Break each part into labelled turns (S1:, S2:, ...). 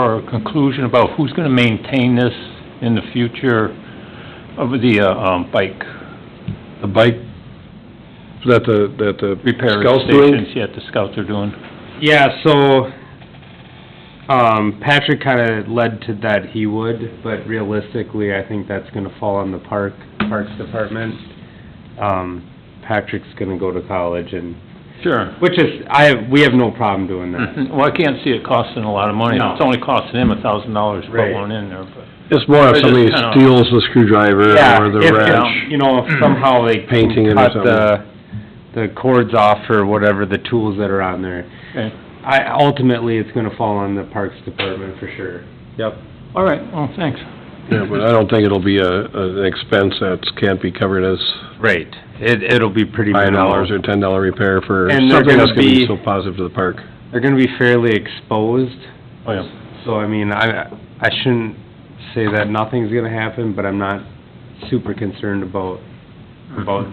S1: or a conclusion about who's gonna maintain this in the future of the, bike
S2: The bike, that the
S1: repair
S2: Scouts doing?
S1: stations, yeah, the Scouts are doing?
S3: Yeah, so, Patrick kinda led to that he would, but realistically, I think that's gonna fall on the Parks Department. Patrick's gonna go to college and,
S1: Sure.
S3: which is, we have no problem doing that.
S1: Well, I can't see it costing a lot of money.
S3: No.
S1: It's only costing him $1,000 to put
S3: Right.
S1: one in there, but.
S2: It's more if
S1: Or just
S2: somebody
S1: kinda-
S2: steals the screwdriver
S3: Yeah,
S2: or the
S3: if,
S2: wrench.
S3: you know, if somehow they
S2: Painting it or
S3: cut
S2: something.
S3: the cords off or whatever, the tools that are on there.
S1: Okay,
S3: Ultimately, it's gonna fall on the Parks Department for sure. Yep.
S1: all right, well, thanks.
S2: Yeah, but I don't think it'll be an expense that can't be covered as
S3: Right. It'll be pretty
S2: $5
S3: minimal.
S2: or $10 repair for
S3: And they're
S2: something that's
S3: gonna
S2: gonna be
S3: be-
S2: so positive to the park.
S3: They're gonna be fairly exposed,
S1: Oh, yeah.
S3: so I mean, I shouldn't say that nothing's gonna happen, but I'm not super concerned about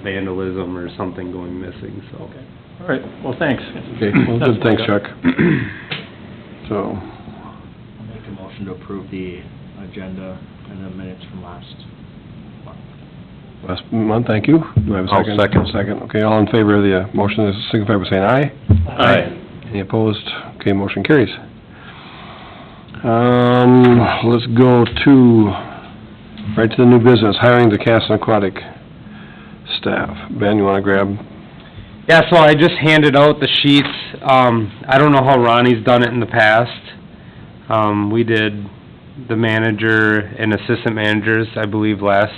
S3: vandalism or something going missing, so.
S1: Okay. All right, well, thanks.
S2: Okay, well,
S1: That's
S2: good, thanks,
S1: what I
S2: Chuck. So,
S4: I'll make a motion to approve the agenda and the minutes from last month.
S2: last month, thank you. Do I have a
S5: I'll
S2: second?
S5: second.
S2: Second, okay, all in favor of the motion, signify by saying aye.
S1: Aye.
S2: Any opposed? Okay, motion carries. Let's go right to the new business, hiring the Casson Aquatic staff. Ben, you wanna grab?
S3: Yeah, so I just handed out the sheets. I don't know how Ronnie's done it in the past. We did the manager and assistant managers, I believe, last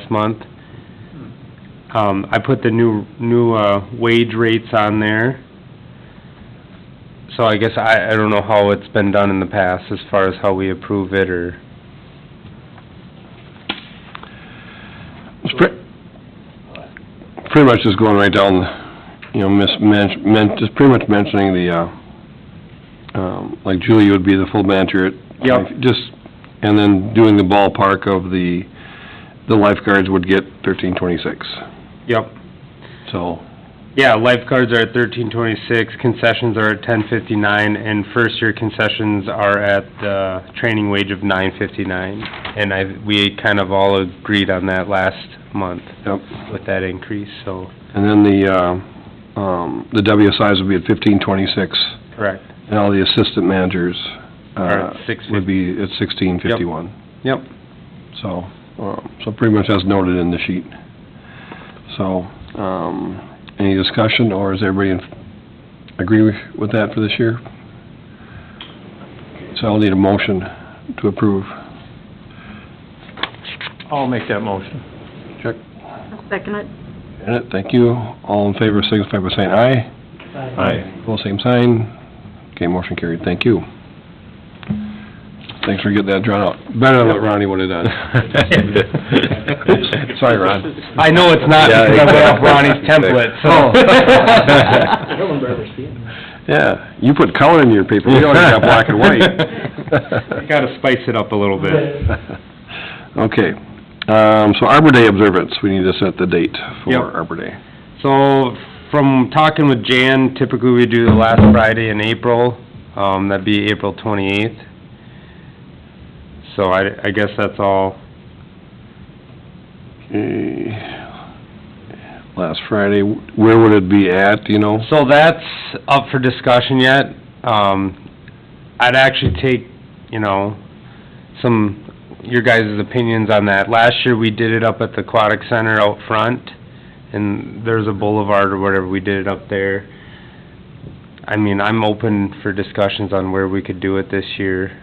S3: month. I put the new wage rates on there. So I guess I don't know how it's been done in the past as far as how we approve it or...
S2: It's pretty much just going right down, you know, just pretty much mentioning the, like Julie would be the full manager at...
S3: Yep.
S2: Just, and then doing the ballpark of the lifeguards would get $13.26,
S3: Yep.
S2: so...
S3: Yeah, lifeguards are at $13.26, concessions are at $10.59, and first-year concessions are at the training wage of $9.59. And we kind of all agreed on that last month.
S2: Yep.
S3: With that increase, so.
S2: And then the WSIs would be at $15.26,
S3: Correct.
S2: and all the assistant managers,
S3: Are at $6.50.
S2: would be at $16.51.
S3: Yep.
S2: So pretty much as noted in the sheet. So, any discussion, or is everybody agree with that for this year? So I'll need a motion to approve.
S1: I'll make that motion.
S2: Check.
S6: I'll second it.
S2: Janet, thank you. All in favor, signify by saying aye.
S1: Aye.
S2: Pull same sign. Okay, motion carried. Thank you. Thanks for getting that drawn out. Better than what Ronnie would've done. Sorry, Ron.
S3: I know it's not
S5: Yeah,
S3: because I went off
S5: exactly.
S3: Ronnie's template, so.
S4: Everyone better see it.
S2: Yeah, you put color in your paper. We always got black and white.
S3: You gotta spice it up a little bit.
S2: Okay, so Arbor Day observance, we need to set the date for
S3: Yep.
S2: Arbor Day.
S3: So, from talking with Jan, typically we do the last Friday in April, that'd be April 28th. So I guess that's all.
S2: Okay, last Friday, where would it be at, do you know?
S3: So that's up for discussion yet. I'd actually take, you know, your guys' opinions on that. Last year, we did it up at the Aquatic Center out front, and there's a boulevard or whatever, we did it up there. I mean, I'm open for discussions on where we could do it this year.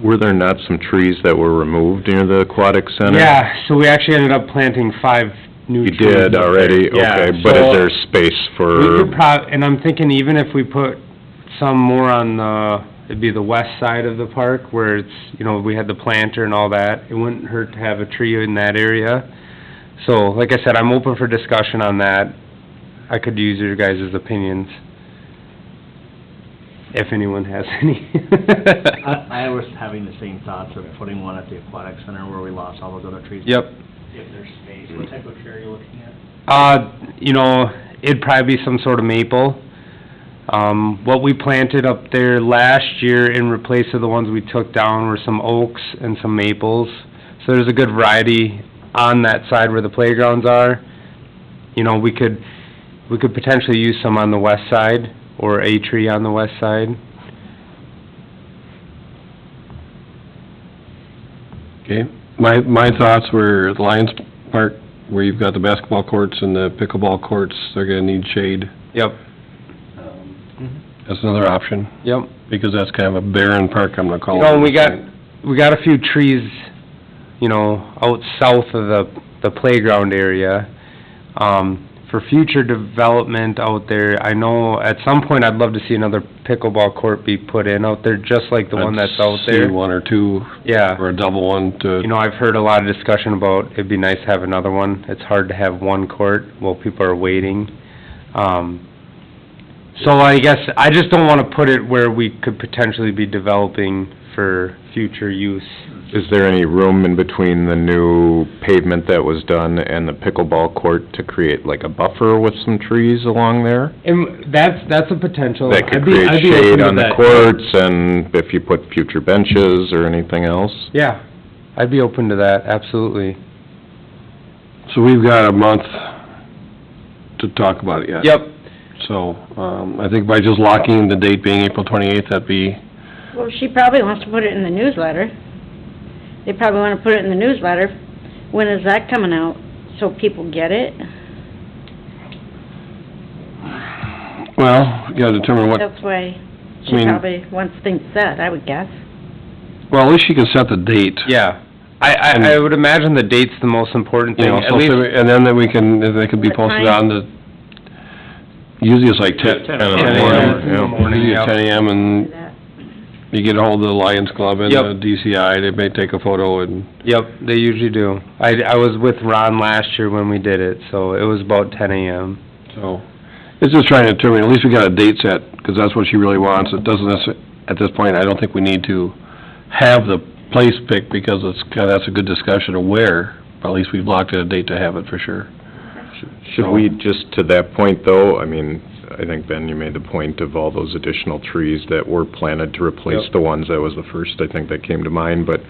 S5: Were there not some trees that were removed near the aquatic center?
S3: Yeah, so we actually ended up planting 5 new
S5: You
S3: trees.
S5: did
S3: up
S5: already,
S3: there. Yeah,
S5: okay, but
S3: so
S5: is there space
S3: we
S5: for,
S3: could and I'm thinking even if we put some more on it'd be the west side of the park where it's, you know, we had the planter and all that, it wouldn't hurt to have a tree in that area. So, like I said, I'm open for discussion on that. I could use your guys' opinions, if anyone has any.
S4: I was having the same thoughts of putting one at the aquatic center where we lost all those other trees.
S3: Yep.
S4: If there's space, what type of tree are you looking at?
S3: You know, it'd probably be some sort of maple. What we planted up there last year in replace of the ones we took down were some oaks and some maples. So there's a good variety on that side where the playgrounds are. You know, we could potentially use some on the west side, or a tree on the west side.
S2: Okay, my thoughts were the Lions Park, where you've got the basketball courts and the pickleball courts, they're gonna need shade.
S3: Yep,
S2: That's another option,
S3: yep.
S2: because that's kind of a barren park, I'm gonna call
S3: You
S2: it.
S3: know, we got a few trees, you know, out south of the playground area. For future development out there, I know at some point I'd love to see another pickleball court be put in out there, just like the one that's out
S2: I'd see
S3: there.
S2: one or two,
S3: Yeah.
S2: or a double one to,
S3: You know, I've heard a lot of discussion about, it'd be nice to have another one. It's hard to have one court while people are waiting. So I guess, I just don't wanna put it where we could potentially be developing for future use.
S5: Is there any room in between the new pavement that was done and the pickleball court to create like a buffer with some trees along there?
S3: And that's a potential.
S5: That could
S3: I'd be
S5: create
S3: open
S5: shade
S3: to
S5: on the
S3: that.
S5: courts, and if you put future benches or anything else?
S3: Yeah, I'd be open to that, absolutely.
S2: so we've got a month to talk about it yet.
S3: Yep,
S2: So, I think by just locking the date being April 28th, that'd be,
S6: Well, she probably wants to put it in the newsletter. They probably want to put it in the newsletter. When is that coming out? So people get it?
S2: well, you gotta determine what,
S6: That's why
S2: I
S6: she
S2: mean-
S6: probably wants things set, I would guess.
S2: well, at least you can set the date.
S3: yeah. I would imagine the date's the most important
S2: You
S3: thing,
S2: know,
S3: at
S2: so,
S3: least.
S2: and then we can, if they could be
S6: What
S2: posted
S6: time?
S2: on the, usually it's like 10
S1: 10
S2: 10
S1: in the
S2: a.m.
S3: morning, yeah.
S2: Usually at 10 a.m.
S6: Do
S2: and
S6: that.
S2: you get ahold of the Lions Club and
S3: Yep.
S2: the DCI, they may take a photo and,
S3: Yep, they usually do. I was with Ron last year when we did it, so it was about 10 a.m.
S2: so. It's just trying to determine, at least we got a date set, because that's what she really wants. It doesn't necessarily, at this point, I don't think we need to have the place picked, because it's kinda, that's a good discussion of where, but at least we've locked in a date to have it for sure.
S5: Should we, just to that point though, I mean, I think, Ben, you made the point of all those additional trees that were planted to replace
S3: Yep.
S5: the ones, that was the first, I think, that came to mind, but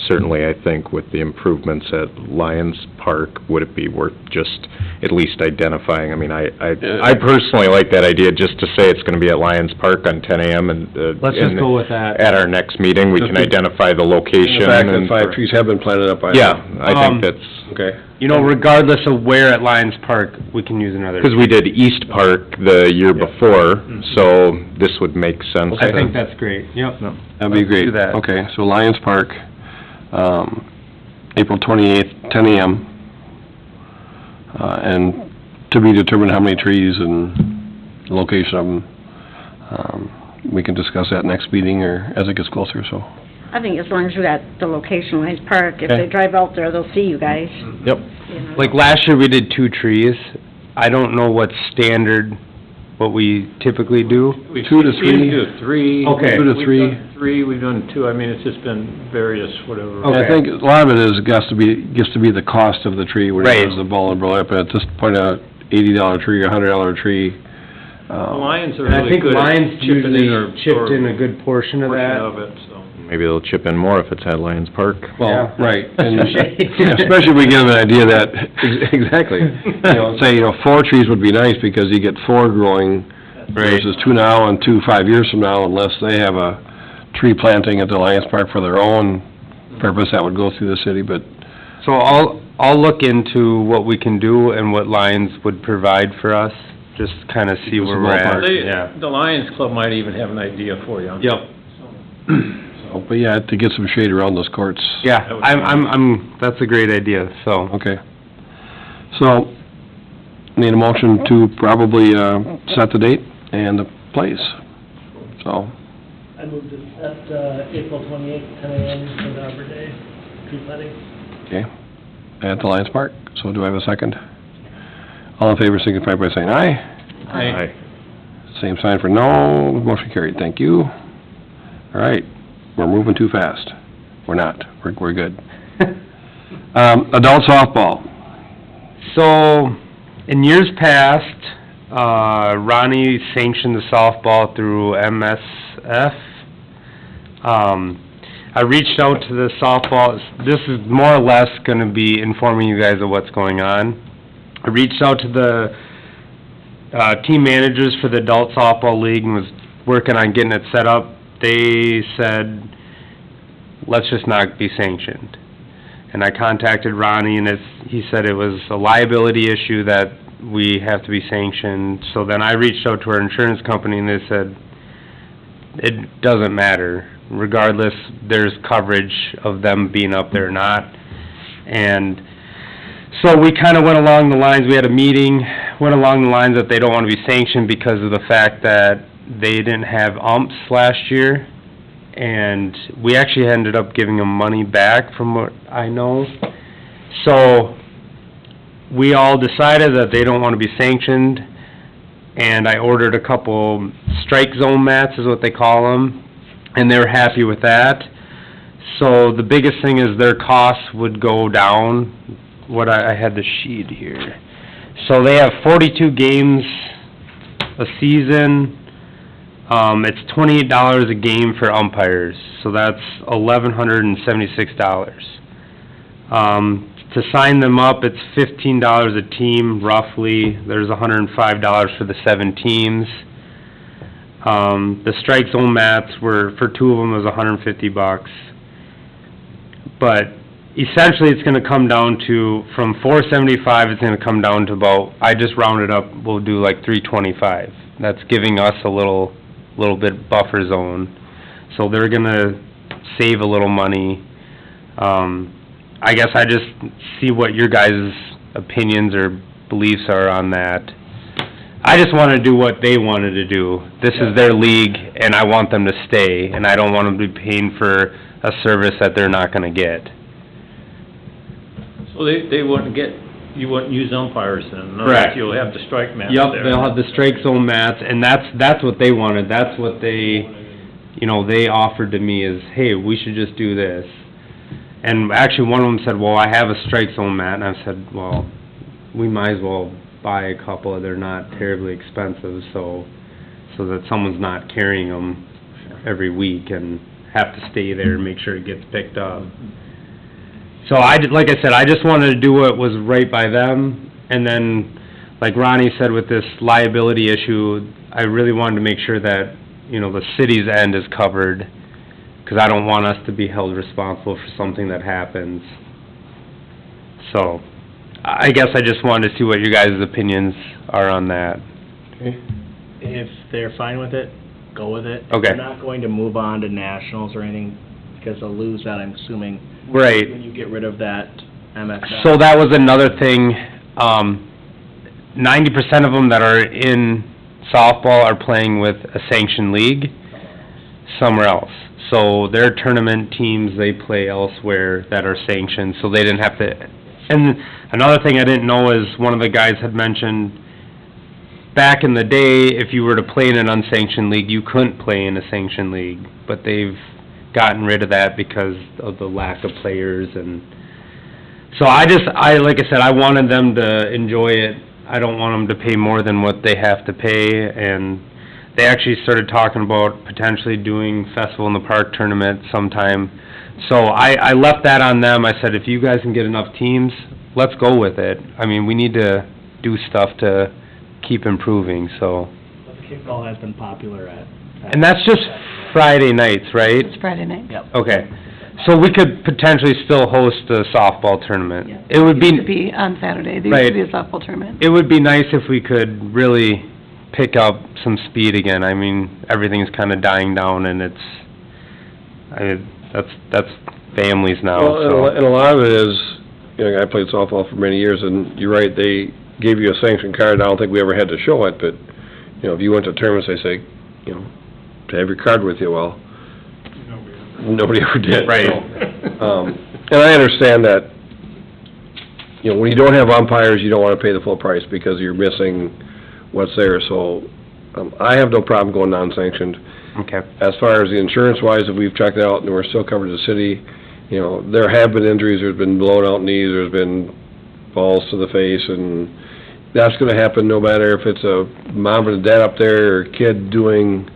S5: certainly, I think with the improvements at Lions Park, would it be worth just at least identifying? I mean, I personally like that idea, just to say it's gonna be at Lions Park on 10 a.m. and,
S3: Let's just go with that.
S5: at our next meeting, we can identify the location.
S2: The fact that
S5: and-
S2: 5 trees have been planted up by.
S5: Yeah, I think that's,
S2: Okay.
S3: You know, regardless of where at Lions Park, we can use another.
S5: because we did East Park the year before, so this would make sense.
S3: I
S5: to-
S3: think that's great, yep.
S2: That'd be
S3: Let's
S2: great.
S3: do that.
S2: Okay, so Lions Park, April 28th, 10 a.m. And to be determined how many trees and location of them. We can discuss that next meeting or as it gets closer, so.
S6: I think as long as we got the location, Lions Park, if
S2: Okay.
S6: they drive out there, they'll see you guys,
S2: Yep.
S6: you know.
S3: Like last year, we did 2 trees. I don't know what's standard, what we typically do.
S2: 2 to 3.
S1: We do 3.
S3: Okay.
S2: 2 to 3.
S1: We've done 3, we've done 2, I mean, it's just been various, whatever.
S2: And I
S3: Okay.
S2: think a lot of it is, gets to be the cost of the tree, when
S3: Right.
S2: it has the ball and blow up, at this point, a $80 tree, or $100 tree.
S1: The Lions are
S3: And I
S1: really
S3: think
S1: good
S3: Lions
S1: at chipping in
S3: usually
S1: or
S3: chipped in a good portion of
S1: portion
S3: that.
S1: of it, so.
S5: Maybe they'll chip in more if it's at Lions Park.
S2: Well,
S3: Yeah.
S2: right, and especially if we give them an idea that, exactly, you know, say, 4 trees would be nice, because you get 4 growing versus 2 now and 2 5 years from now, unless they have a tree planting at the Lions Park for their own purpose, that would go through the city, but,
S3: So I'll look into what we can do and what Lions would provide for us, just kinda see
S2: Give us
S3: where
S2: a
S3: we're
S2: ballpark.
S3: at.
S1: They-
S3: Yeah.
S1: The Lions Club might even have an idea for you.
S3: Yep.
S2: so, but yeah, to get some shade around those courts.
S3: Yeah,
S1: That would be
S3: I'm, that's a great idea, so.
S2: Okay. So, need a motion to probably, set the date and the place, so.
S7: I moved it at, April 28th, 10 a.m. for the Arbor Day tree planting.
S2: Okay, at the Lions Park, so do I have a second? All in favor, signify by saying aye.
S1: Aye.
S2: Same sign for no, motion carried, thank you. All right, we're moving too fast. We're not, we're good. Adult softball,
S3: So, in years past, Ronnie sanctioned the softball through MSF. I reached out to the softball, this is more or less gonna be informing you guys of what's going on. I reached out to the, team managers for the adult softball league and was working on getting it set up. They said, let's just not be sanctioned. And I contacted Ronnie, and he said it was a liability issue that we have to be sanctioned. So then I reached out to our insurance company, and they said, it doesn't matter. Regardless, there's coverage of them being up there or not. And so we kinda went along the lines, we had a meeting, went along the lines that they don't wanna be sanctioned because of the fact that they didn't have umps last year. And we actually ended up giving them money back from what I know. So, we all decided that they don't wanna be sanctioned, and I ordered a couple strike zone mats, is what they call them, and they were happy with that. So, the biggest thing is their costs would go down. I had the sheet here. So, they have 42 games a season. It's $28 a game for umpires, so that's $1,176. To sign them up, it's $15 a team, roughly. There's $105 for the 7 teams. The strike zone mats were, for 2 of them, it was $150. But essentially, it's gonna come down to, from $475, it's gonna come down to about, I just rounded up, we'll do like $325. That's giving us a little bit buffer zone. So they're gonna save a little money. I guess I just see what your guys' opinions or beliefs are on that. I just wanna do what they wanted to do. This is their league, and I want them to stay, and I don't want them to be paying for a service that they're not gonna get.
S1: So they wouldn't you wouldn't use umpires then?
S3: Correct.
S1: You'll have the strike mats there.
S3: Yep, they'll have the strike zone mats, and that's what they wanted, that's what they, they offered to me is, hey, we should just do this. And actually, one of them said, well, I have a strike zone mat, and I said, well, we might as well buy a couple, they're not terribly expensive, so that someone's not carrying them every week and have to stay there and make sure it gets picked up. So like I said, I just wanted to do what was right by them, and then, like Ronnie said with this liability issue, I really wanted to make sure that, the city's end is covered, because I don't want us to be held responsible for something that happens. So, I guess I just wanted to see what your guys' opinions are on that.
S4: If they're fine with it, go with it.
S3: Okay.
S4: They're not going to move on to nationals or anything, because they'll lose that, I'm assuming,
S3: Right.
S4: when you get rid of that MSF.
S3: So that was another thing, 90% of them that are in softball are playing with a sanctioned league somewhere else. So their tournament teams, they play elsewhere that are sanctioned, so they didn't have to. And another thing I didn't know is, one of the guys had mentioned, back in the day, if you were to play in an unsanctioned league, you couldn't play in a sanctioned league, but they've gotten rid of that because of the lack of players. And so like I said, I wanted them to enjoy it. I don't want them to pay more than what they have to pay, and they actually started talking about potentially doing Festival in the Park tournament sometime. So I left that on them. I said, if you guys can get enough teams, let's go with it. I mean, we need to do stuff to keep improving, so.
S4: But the kickball has been popular at.
S3: And that's just Friday nights, right?
S8: It's Friday night.
S4: Yep.
S3: Okay. So we could potentially still host a softball tournament.
S8: Yeah.
S3: It would
S8: Used to be on Saturday, there used to be a softball tournament.
S3: It would be nice if we could really pick up some speed again. I mean, everything's kinda dying down, and that's families now,
S2: Well,
S3: so.
S2: and a lot of it is, I played softball for many years, and you're right, they gave you a sanction card. I don't think we ever had to show it, but, if you went to tournaments, they say, to have your card with you. Well, nobody ever did.
S3: Right.
S2: So, and I understand that, when you don't have umpires, you don't wanna pay the full price because you're missing what's there, so, I have no problem going non-sanctioned.
S3: Okay.
S2: As far as the insurance-wise, if we've checked it out and we're still covered as a city, there have been injuries, there's been blown-out knees, there's been balls to the face, and that's gonna happen no matter if it's a mom and a dad up there or a kid doing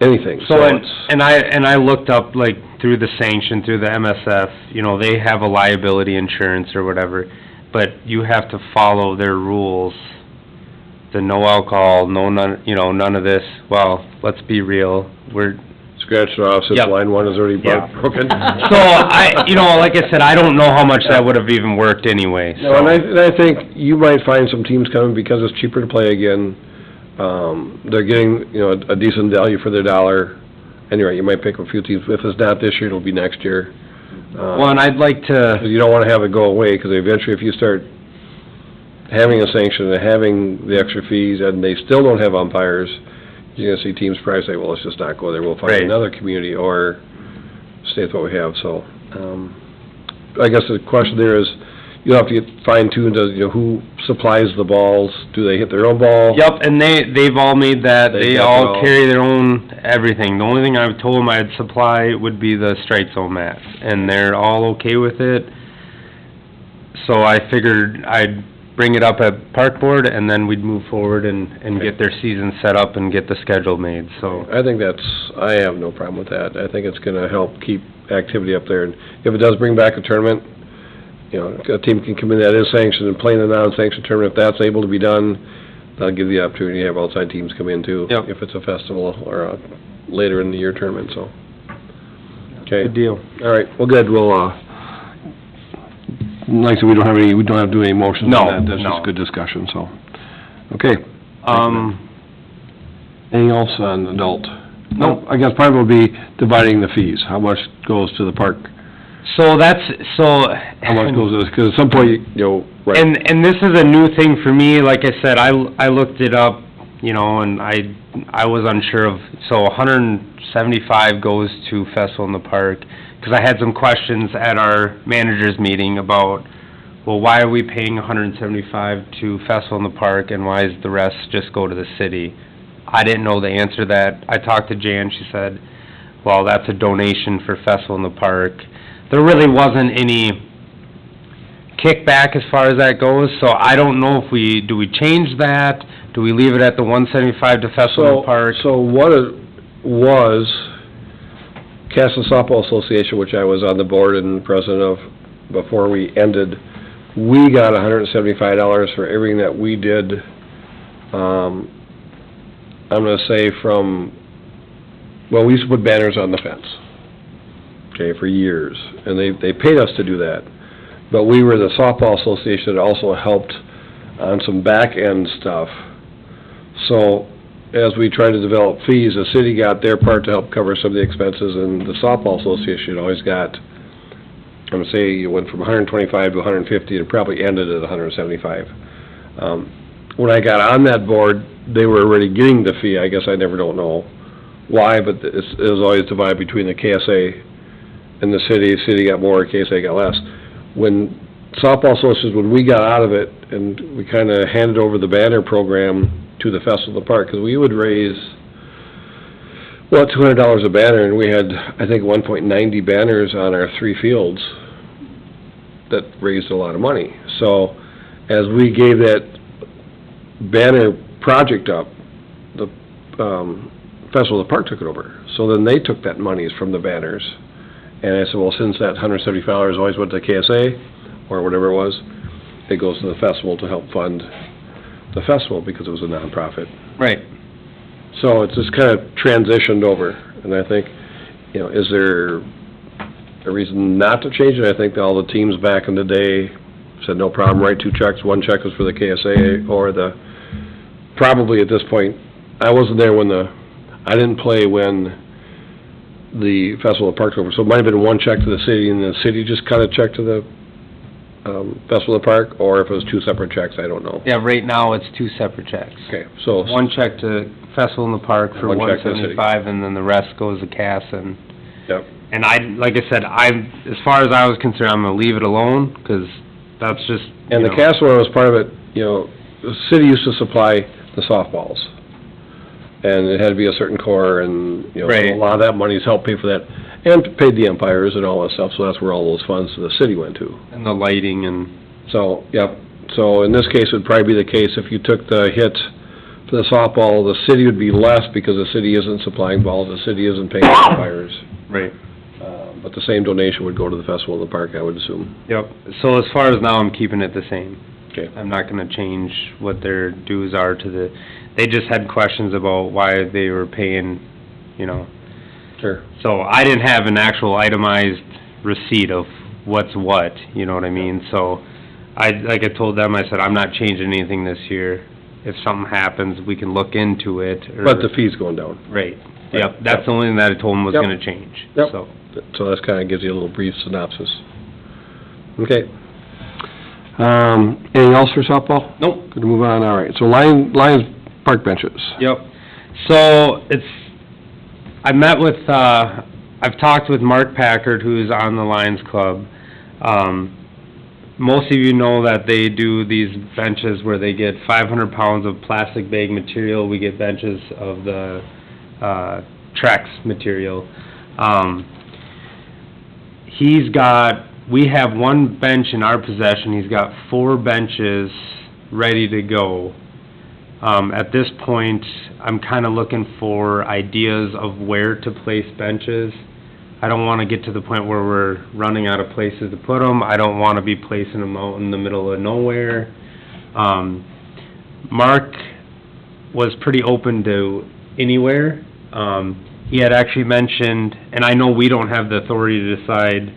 S2: anything, so
S3: So,
S2: it's...
S3: and I looked up, like, through the sanction, through the MSF, you know, they have a liability insurance or whatever, but you have to follow their rules. The no alcohol, none, you know, none of this. Well, let's be real, we're,
S2: Scratch it off, since
S3: Yep.
S2: line one is already
S3: Yeah.
S2: broken.
S3: so you know, like I said, I don't know how much that would've even worked anyway, so.
S2: No, and I think you might find some teams coming because it's cheaper to play again. They're getting, you know, a decent value for their dollar. And you're right, you might pick a few teams. If it's not this year, it'll be next year.
S3: Well, and I'd like to,
S2: You don't wanna have it go away, because eventually if you start having a sanction and having the extra fees and they still don't have umpires, you're gonna see teams probably say, well, let's just not go there, we'll find
S3: Right.
S2: another community, or stay with what we have, so, I guess the question there is, you'll have to get fine-tuned, you know, who supplies the balls, do they hit their own ball?
S3: yep, and they've all made that,
S2: They
S3: they
S2: got it
S3: all
S2: all.
S3: carry their own everything. The only thing I've told them I'd supply would be the strike zone mats, and they're all okay with it. So I figured I'd bring it up at Park Board, and then we'd move forward and get their season set up and get the schedule made, so.
S2: I think I have no problem with that. I think it's gonna help keep activity up there, and if it does bring back a tournament, you know, a team can come in that is sanctioned and play in a non-sanctioned tournament, if that's able to be done, that'll give the opportunity to have outside teams come in too.
S3: Yep.
S2: If it's a festival or a later in the year tournament, so. Okay.
S3: Good deal.
S2: All right, well, good, we'll, like I said, we don't have to do any motions
S3: No,
S2: on that, that's
S3: no.
S2: just good discussion, so. Okay,
S3: Um,
S2: anything else on adult?
S3: Nope.
S2: I guess part of it would be dividing the fees, how much goes to the park,
S3: so that's, so.
S2: how much goes to, because at some point, you know, right.
S3: And this is a new thing for me, like I said, I looked it up, you know, and I was unsure of, so 175 goes to Festival in the Park, because I had some questions at our managers meeting about, well, why are we paying 175 to Festival in the Park, and why does the rest just go to the city? I didn't know the answer to that. I talked to Jan, she said, well, that's a donation for Festival in the Park. There really wasn't any kickback as far as that goes, so I don't know if do we change that? Do we leave it at the 175 to Festival in the Park?
S2: So what it was, Castle Softball Association, which I was on the board and president of before we ended, we got $175 for everything that we did, I'm gonna say we used to put banners on the fence, okay, for years, and they paid us to do that. But we were the softball association that also helped on some back-end stuff. So, as we tried to develop fees, the city got their part to help cover some of the expenses, and the softball association always got, I'm gonna say, you went from 125 to 150, and probably ended at 175. When I got on that board, they were already getting the fee, I guess I never don't know why, but it was always divided between the KSA and the city got more, KSA got less. When softball associations, when we got out of it, and we kinda handed over the banner program to the Festival of the Park, because we would raise, well, $200 a banner, and we had, I think, 1.90 banners on our 3 fields that raised a lot of money. So, as we gave that banner project up, the Festival of the Park took it over. So then they took that monies from the banners, and I said, well, since that $175 always went to KSA, or whatever it was, it goes to the festival to help fund the festival, because it was a nonprofit.
S3: Right.
S2: So it's just kind of transitioned over, and I think, you know, is there a reason not to change it? I think that all the teams back in the day said, no problem, write 2 checks, 1 check was for the KSA, or probably at this point, I wasn't there I didn't play when the Festival of the Park was over, so it might have been 1 check to the city, and the city just cut a check to the Festival of the Park, or if it was 2 separate checks, I don't know.
S3: Yeah, right now it's 2 separate checks.
S2: Okay, so...
S3: 1 check to Festival in the Park for
S2: 1 check to the city.
S3: 175, and then the rest goes to Cass, and...
S2: Yep.
S3: And like I said, as far as I was concerned, I'm gonna leave it alone, 'cause that's just,
S2: And the Cass one was part of it, you know, the city used to supply the softballs. And it had to be a certain core, and, you know,
S3: Right.
S2: a lot of that money's helped pay for that. And paid the umpires and all that stuff, so that's where all those funds to the city went to.
S3: And the lighting and...
S2: So, yep, So in this case, it'd probably be the case if you took the hit for the softball, the city would be less because the city isn't supplying balls, the city isn't paying for fires.
S3: Right.
S2: But the same donation would go to the Festival of the Park, I would assume.
S3: Yep, so as far as now, I'm keeping it the same.
S2: Okay.
S3: I'm not gonna change what their dues are to the, they just had questions about why they were paying, you know.
S2: Sure.
S3: So I didn't have an actual itemized receipt of what's what, you know what I mean? So like I told them, I said, I'm not changing anything this year. If something happens, we can look into it, or...
S2: But the fee's going down.
S3: Right, yep, that's the only thing that I told them was
S2: Yep.
S3: gonna change,
S2: Yep.
S3: so.
S2: So that's kinda gives you a little brief synopsis. Okay. Anything else for softball?
S3: Nope.
S2: Good to move on, all right. So Lions Park benches.
S3: Yep. So, I've talked with Mark Packard, who's on the Lions Club. Most of you know that they do these benches where they get 500 pounds of plastic bag material. We get benches of the, Trex material. We have one bench in our possession. He's got 4 benches ready to go. At this point, I'm kinda looking for ideas of where to place benches. I don't wanna get to the point where we're running out of places to put them. I don't wanna be placing them out in the middle of nowhere. Mark was pretty open to anywhere. He had actually mentioned, and I know we don't have the authority to decide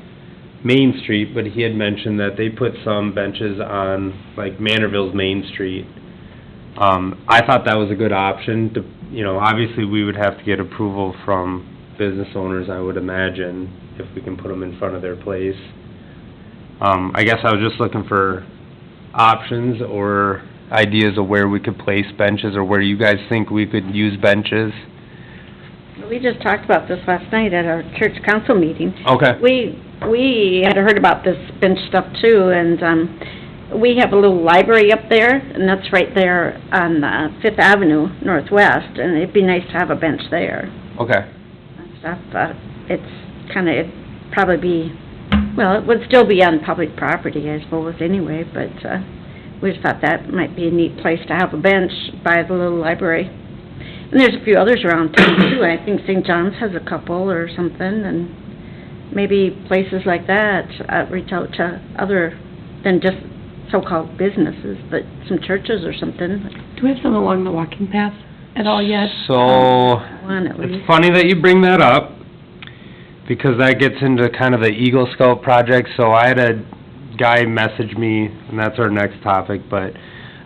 S3: Main Street, but he had mentioned that they put some benches on, like, Manorville's Main Street. I thought that was a good option to, you know, obviously we would have to get approval from business owners, I would imagine, if we can put them in front of their place. I guess I was just looking for options or ideas of where we could place benches, or where you guys think we could use benches.
S6: We just talked about this last night at our church council meeting.
S3: Okay.
S6: We had heard about this bench stuff too, and, we have a little library up there, and that's right there on, Fifth Avenue Northwest, and it'd be nice to have a bench there.
S3: Okay.
S6: And stuff, it'd probably be, well, it would still be on public property, I suppose, anyway, but, we just thought that might be a neat place to have a bench by the little library. And there's a few others around town too. I think St. John's has a couple or something, and maybe places like that, reach out to other than just so-called businesses, but some churches or something.
S8: Do we have some along the walking path at all yet?
S3: So,
S6: One at least.
S3: it's funny that you bring that up, because that gets into kind of the Eagle Scout project. So I had a guy message me, and that's our next topic, but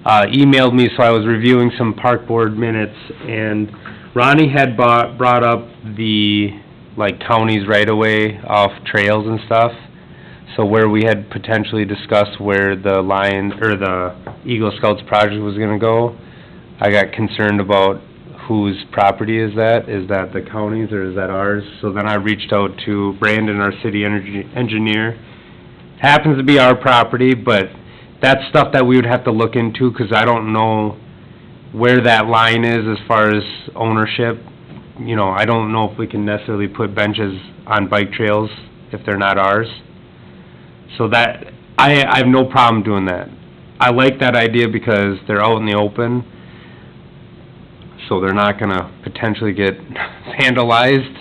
S3: emailed me, so I was reviewing some park board minutes, and Ronnie had brought up the, like, counties right-of-way off trails and stuff. So where we had potentially discussed where the Eagle Scouts project was gonna go, I got concerned about whose property is that? Is that the county's or is that ours? So then I reached out to Brandon, our city engineer. Happens to be our property, but that's stuff that we would have to look into, 'cause I don't know where that line is as far as ownership. You know, I don't know if we can necessarily put benches on bike trails if they're not ours. So that, I have no problem doing that. I like that idea because they're out in the open, so they're not gonna potentially get vandalized.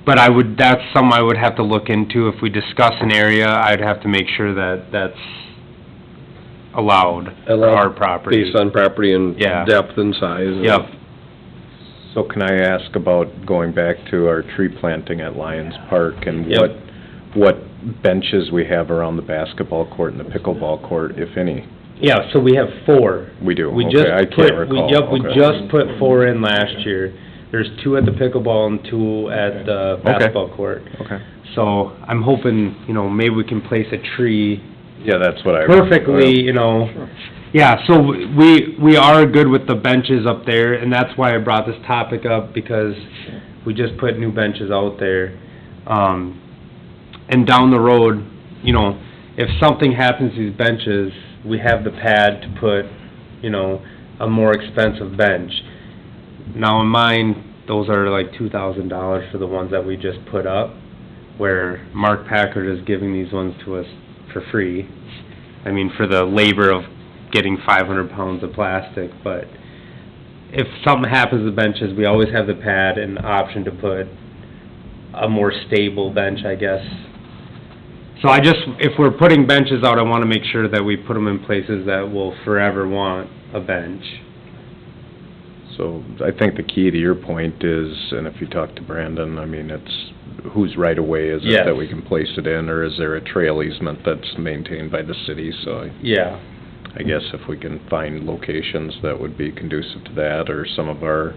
S3: But that's something I would have to look into. If we discuss an area, I'd have to make sure that that's allowed for our property.
S2: Based on property and
S3: Yeah.
S2: depth and size. and-
S3: Yep.
S5: So can I ask about going back to our tree planting at Lions Park, and
S3: Yep.
S5: what benches we have around the basketball court and the pickleball court, if any?
S3: Yeah, so we have 4.
S5: We do,
S3: We
S5: okay,
S3: just
S5: I
S3: put,
S5: can't recall.
S3: we
S5: Okay.
S3: just put 4 in last year. There's 2 at the pickleball and 2 at the basketball court.
S5: Okay.
S3: So I'm hoping, you know, maybe we can place a tree
S5: Yeah, that's what I...
S3: perfectly, you know. Yeah, so we are good with the benches up there, and that's why I brought this topic up, because we just put new benches out there. And down the road, you know, if something happens to these benches, we have the pad to put, you know, a more expensive bench. Now in mine, those are like $2,000 for the ones that we just put up, where Mark Packard is giving these ones to us for free. I mean, for the labor of getting 500 pounds of plastic, but if something happens to benches, we always have the pad and the option to put a more stable bench, I guess. So if we're putting benches out, I wanna make sure that we put them in places that will forever want a bench.
S5: So I think the key to your point is, and if you talk to Brandon, I mean, it's whose right of way is it
S3: Yes.
S5: that we can place it in, or is there a trail easement that's maintained by the city? So
S3: Yeah.
S5: I guess if we can find locations that would be conducive to that, or some of our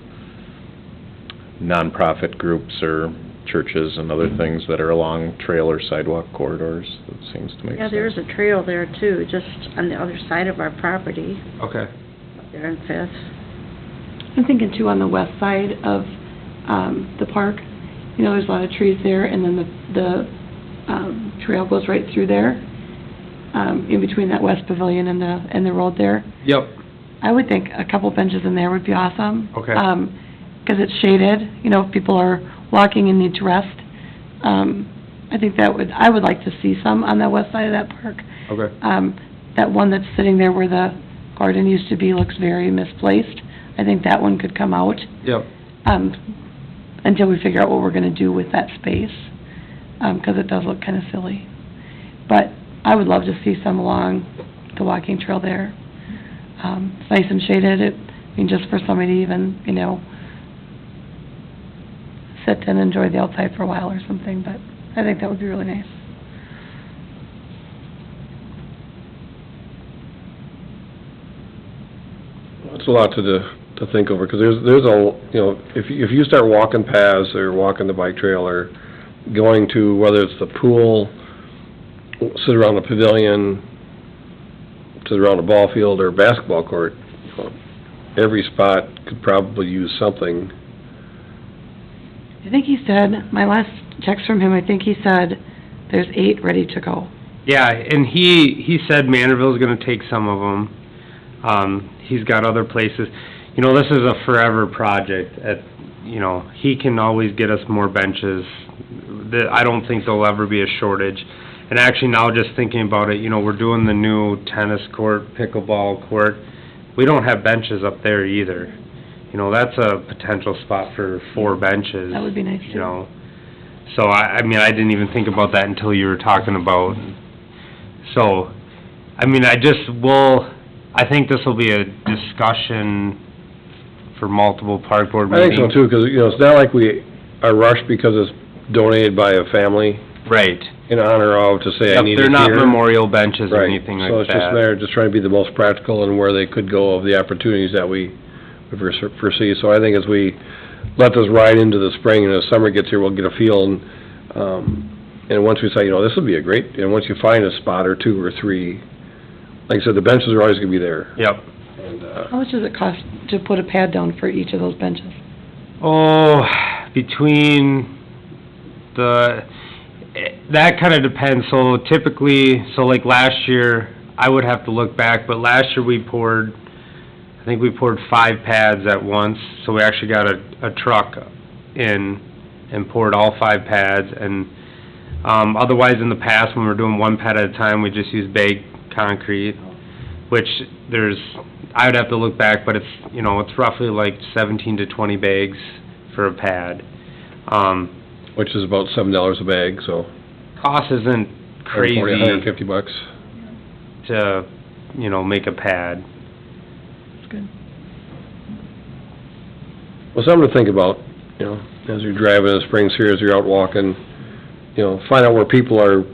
S5: nonprofit groups or churches and other things that are along trail or sidewalk corridors, it seems to make sense.
S6: Yeah, there is a trail there too, just on the other side of our property,
S3: Okay.
S6: up there in Fifth.
S8: I'm thinking too on the west side of, the park, you know, there's a lot of trees there, and then the trail goes right through there, in between that west pavilion and the road there.
S3: Yep.
S8: I would think a couple benches in there would be awesome.
S3: Okay.
S8: 'Cause it's shaded, you know, if people are walking and need to rest. I think I would like to see some on the west side of that park.
S3: Okay.
S8: That one that's sitting there where the garden used to be looks very misplaced. I think that one could come out,
S3: Yep.
S8: until we figure out what we're gonna do with that space, 'cause it does look kinda silly. But I would love to see some along the walking trail there. It's nice and shaded, I mean, just for somebody to even, you know, sit and enjoy the outside for a while or something, but I think that would be really nice.
S2: It's a lot to think over, because there's a, you know, if you start walking paths or walking the bike trail or going to, whether it's the pool, sit around the pavilion, sit around a ball field or basketball court, every spot could probably use something.
S8: I think he said, my last text from him, I think he said there's 8 ready to go.
S3: Yeah, and he said Manorville's gonna take some of them. He's got other places. You know, this is a forever project. You know, he can always get us more benches. I don't think there'll ever be a shortage. And actually now just thinking about it, you know, we're doing the new tennis court, pickleball court. We don't have benches up there either. You know, that's a potential spot for 4 benches.
S8: That would be nice, too.
S3: You know, so I mean, I didn't even think about that until you were talking about. So, I mean, I think this will be a discussion for multiple park board
S2: I
S3: meetings.
S2: think so too, because, you know, it's not like we are rushed because it's donated by a family
S3: Right.
S2: in honor of, to say, I
S3: Yep,
S2: need it
S3: they're
S2: here.
S3: not memorial benches or
S2: Right.
S3: anything like
S2: So it's just
S3: that.
S2: there, just trying to be the most practical and where they could go of the opportunities that we foresee. So I think as we let this ride into the spring and as summer gets here, we'll get a feel, and once we say, you know, this would be a great, and once you find a spot or 2 or 3, like I said, the benches are always gonna be there.
S3: Yep.
S2: And,
S8: How much does it cost to put a pad down for each of those benches?
S3: Oh, between that kinda depends. So typically, like last year, I would have to look back, but last year I think we poured 5 pads at once. So we actually got a truck in and poured all 5 pads. And, otherwise in the past, when we're doing 1 pad at a time, we just use baked concrete, which I would have to look back, but it's, you know, it's roughly like 17 to 20 bags for a pad.
S2: which is about $7 a bag, so.
S3: Cost isn't crazy
S2: $150.
S3: to, you know, make a pad.
S8: That's good.
S2: Well, something to think about, you know, as you're driving in the springs here, as you're out walking, you know, find out where people are,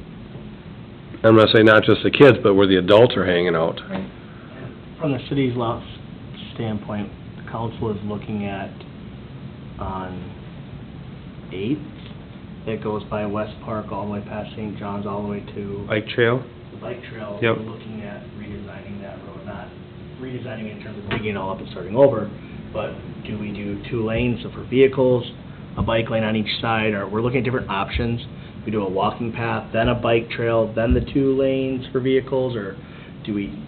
S2: I'm gonna say not just the kids, but where the adults are hanging out.
S4: From the city's law standpoint, the council is looking at on 8th, it goes by West Park all the way past St. John's, all the way to
S3: Bike trail?
S4: the bike trail.
S3: Yep.
S4: We're looking at redesigning that road, not redesigning it in terms of digging it all up and starting over, but do we do 2 lanes, so for vehicles, a bike lane on each side, or we're looking at different options. We do a walking path, then a bike trail, then the 2 lanes for vehicles, or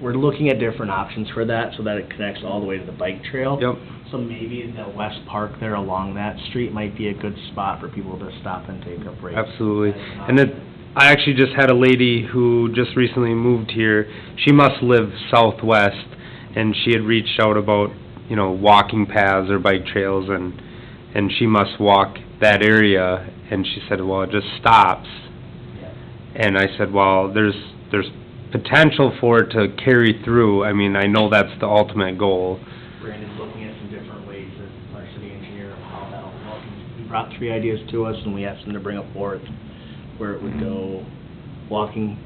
S4: we're looking at different options for that, so that it connects all the way to the bike trail.
S3: Yep.
S4: So maybe the West Park there along that street might be a good spot for people to stop and take a break.
S3: Absolutely. I actually just had a lady who just recently moved here. She must live southwest, and she had reached out about, you know, walking paths or bike trails, and she must walk that area, and she said, well, it just stops. And I said, well, there's potential for it to carry through. I mean, I know that's the ultimate goal.
S4: Brandon's looking at some different ways that our city engineer, of how that'll look. He brought 3 ideas to us, and we asked him to bring a fourth, where it would go walking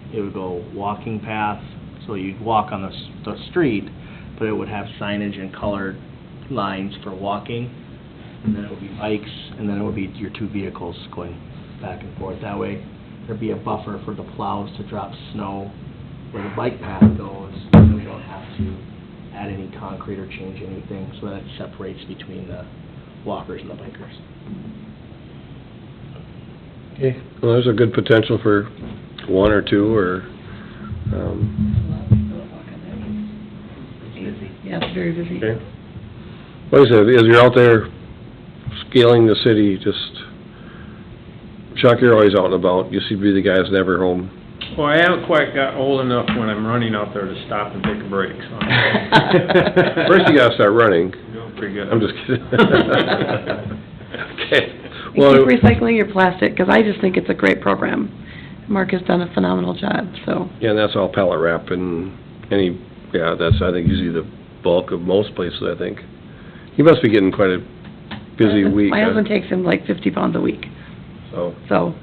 S4: path, so you'd walk on the street, but it would have signage and colored lines for walking, and then it would be bikes, and then it would be your 2 vehicles going back and forth. That way, there'd be a buffer for the plows to drop snow where the bike path goes, and we don't have to add any concrete or change anything, so that separates between the walkers and the bikers.
S2: Okay, well, there's a good potential for 1 or 2, or,
S8: Yeah, it's very busy.
S2: okay. Like I said, as you're out there scaling the city, just, Chuck, you're always out and about, you seem to be the guy that's never home.
S1: Well, I haven't quite got old enough when I'm running out there to stop and take a break, so.
S2: First you gotta start running.
S1: Doing pretty good.
S2: I'm just kidding. Okay.
S8: And
S2: Well,
S8: keep recycling your plastic, 'cause I just think it's a great program. Mark has done a phenomenal job, so.
S2: yeah, and that's all pallet wrap and that's, I think, usually the bulk of most places, I think. He must be getting quite a busy week.
S8: My husband takes him like 50 pounds a week,
S2: So,
S8: so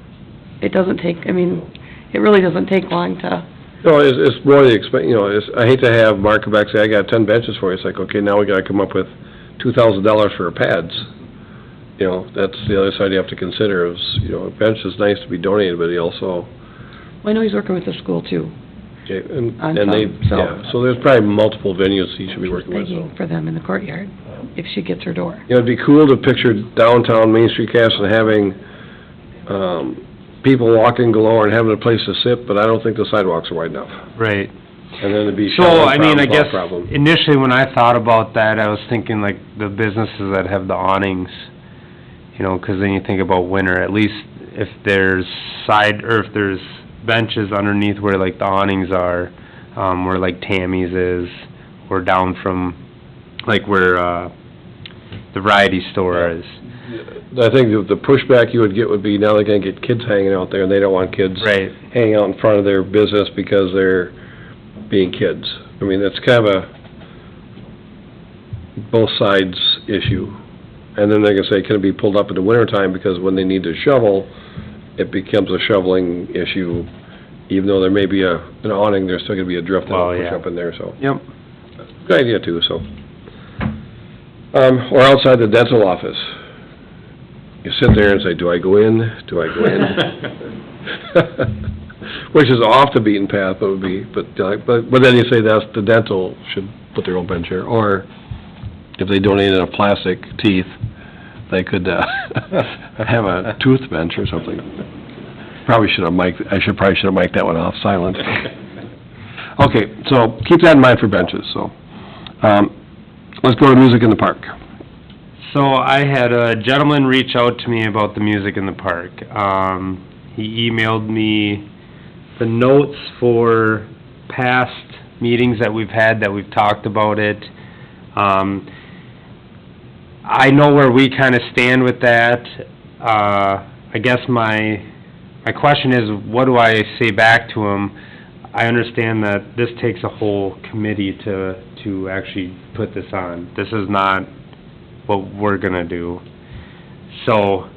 S8: it doesn't take, I mean, it really doesn't take long to,
S2: no, it's more the I hate to have Mark come back and say, I got 10 benches for you. It's like, okay, now we gotta come up with $2,000 for pads. You know, that's the other side you have to consider is, a bench is nice to be donated, but he also,
S8: I know he's working with the school too.
S2: okay, and
S8: On
S2: they,
S8: some, so-
S2: yeah, so there's probably multiple venues he should be working with, so.
S8: Begging for them in the courtyard, if she gets her door.
S2: It'd be cool to picture downtown Main Street Castle having, people walking galore and having a place to sit, but I don't think the sidewalks are wide enough.
S3: Right.
S2: And then it'd be
S3: So,
S2: shoveling
S3: I mean, I
S2: problem,
S3: guess,
S2: block problem.
S3: initially when I thought about that, I was thinking like the businesses that have the awnings, 'cause then you think about winter, at least if there's or if there's benches underneath where like the awnings are, where like Tammy's is, or down from, like where, the variety store is.
S2: I think the pushback you would get would be now they're gonna get kids hanging out there, and they don't want kids
S3: Right.
S2: hanging out in front of their business because they're being kids. I mean, that's kind of a both sides issue. And then they're gonna say, can it be pulled up in the wintertime, because when they need to shovel, it becomes a shoveling issue. Even though there may be an awning, there's still gonna be a drift that'll
S3: Well,
S2: push
S3: yeah.
S2: up in there, so.
S3: Yep.
S2: Good idea too, so. Or outside the dental office. You sit there and say, do I go in? Do I go in? Which is off the beaten path, but then you say that's, the dental should put their own bench here, or if they donated a plastic teeth, they could, have a tooth bench or something. Probably should have mic'd that one off silent. Okay, so keep that in mind for benches, so. Let's go to music in the park.
S3: So I had a gentleman reach out to me about the music in the park. He emailed me the notes for past meetings that we've had, that we've talked about it. I know where we kinda stand with that. I guess my question is, what do I say back to him? I understand that this takes a whole committee to actually put this on. This is not what we're gonna do. So,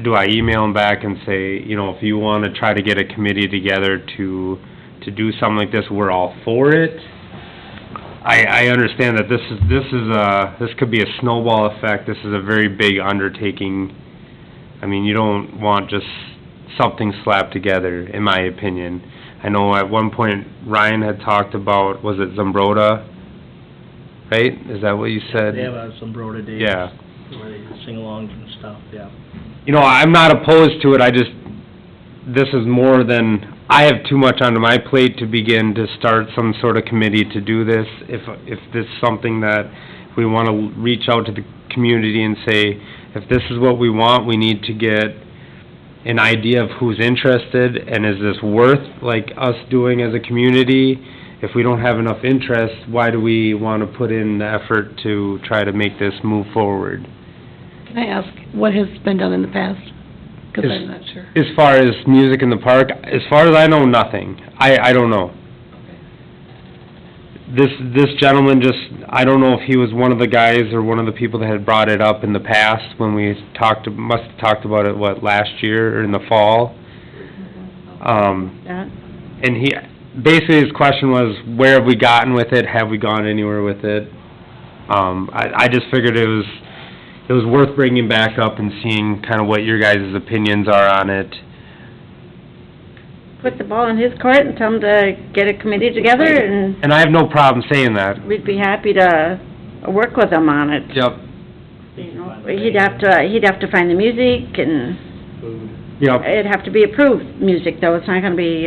S3: do I email him back and say, if you wanna try to get a committee together to do something like this, we're all for it? I understand that this could be a snowball effect. This is a very big undertaking. I mean, you don't want just something slapped together, in my opinion. I know at one point Ryan had talked about, was it Zumbrota? Right? Is that what you said?
S4: They have some Broda days.
S3: Yeah.
S4: Where they sing alongs and stuff, yeah.
S3: I'm not opposed to it, this is more than, I have too much onto my plate to begin to start some sort of committee to do this. If this is something that we want to reach out to the community and say, if this is what we want, we need to get an idea of who's interested, and is this worth, like, us doing as a community? If we don't have enough interest, why do we want to put in the effort to try to make this move forward?
S8: Can I ask, what has been done in the past? Because
S3: Is-
S8: I'm not sure.
S3: As far as music in the park, as far as I know, nothing. I don't know. This gentleman just, I don't know if he was one of the guys or one of the people that had brought it up in the past when we must have talked about it, last year or in the fall?
S6: That,
S3: And basically his question was, where have we gotten with it? Have we gone anywhere with it? I just figured it was worth bringing back up and seeing kind of what your guys' opinions are on it.
S6: put the ball in his court and tell him to get a committee together, and
S3: And I have no problem saying that.
S6: we'd be happy to work with him on it.
S3: Yep,
S6: You know, he'd have to find the music, and
S4: Food.
S3: yep.
S6: it'd have to be approved music, though. It's not gonna be,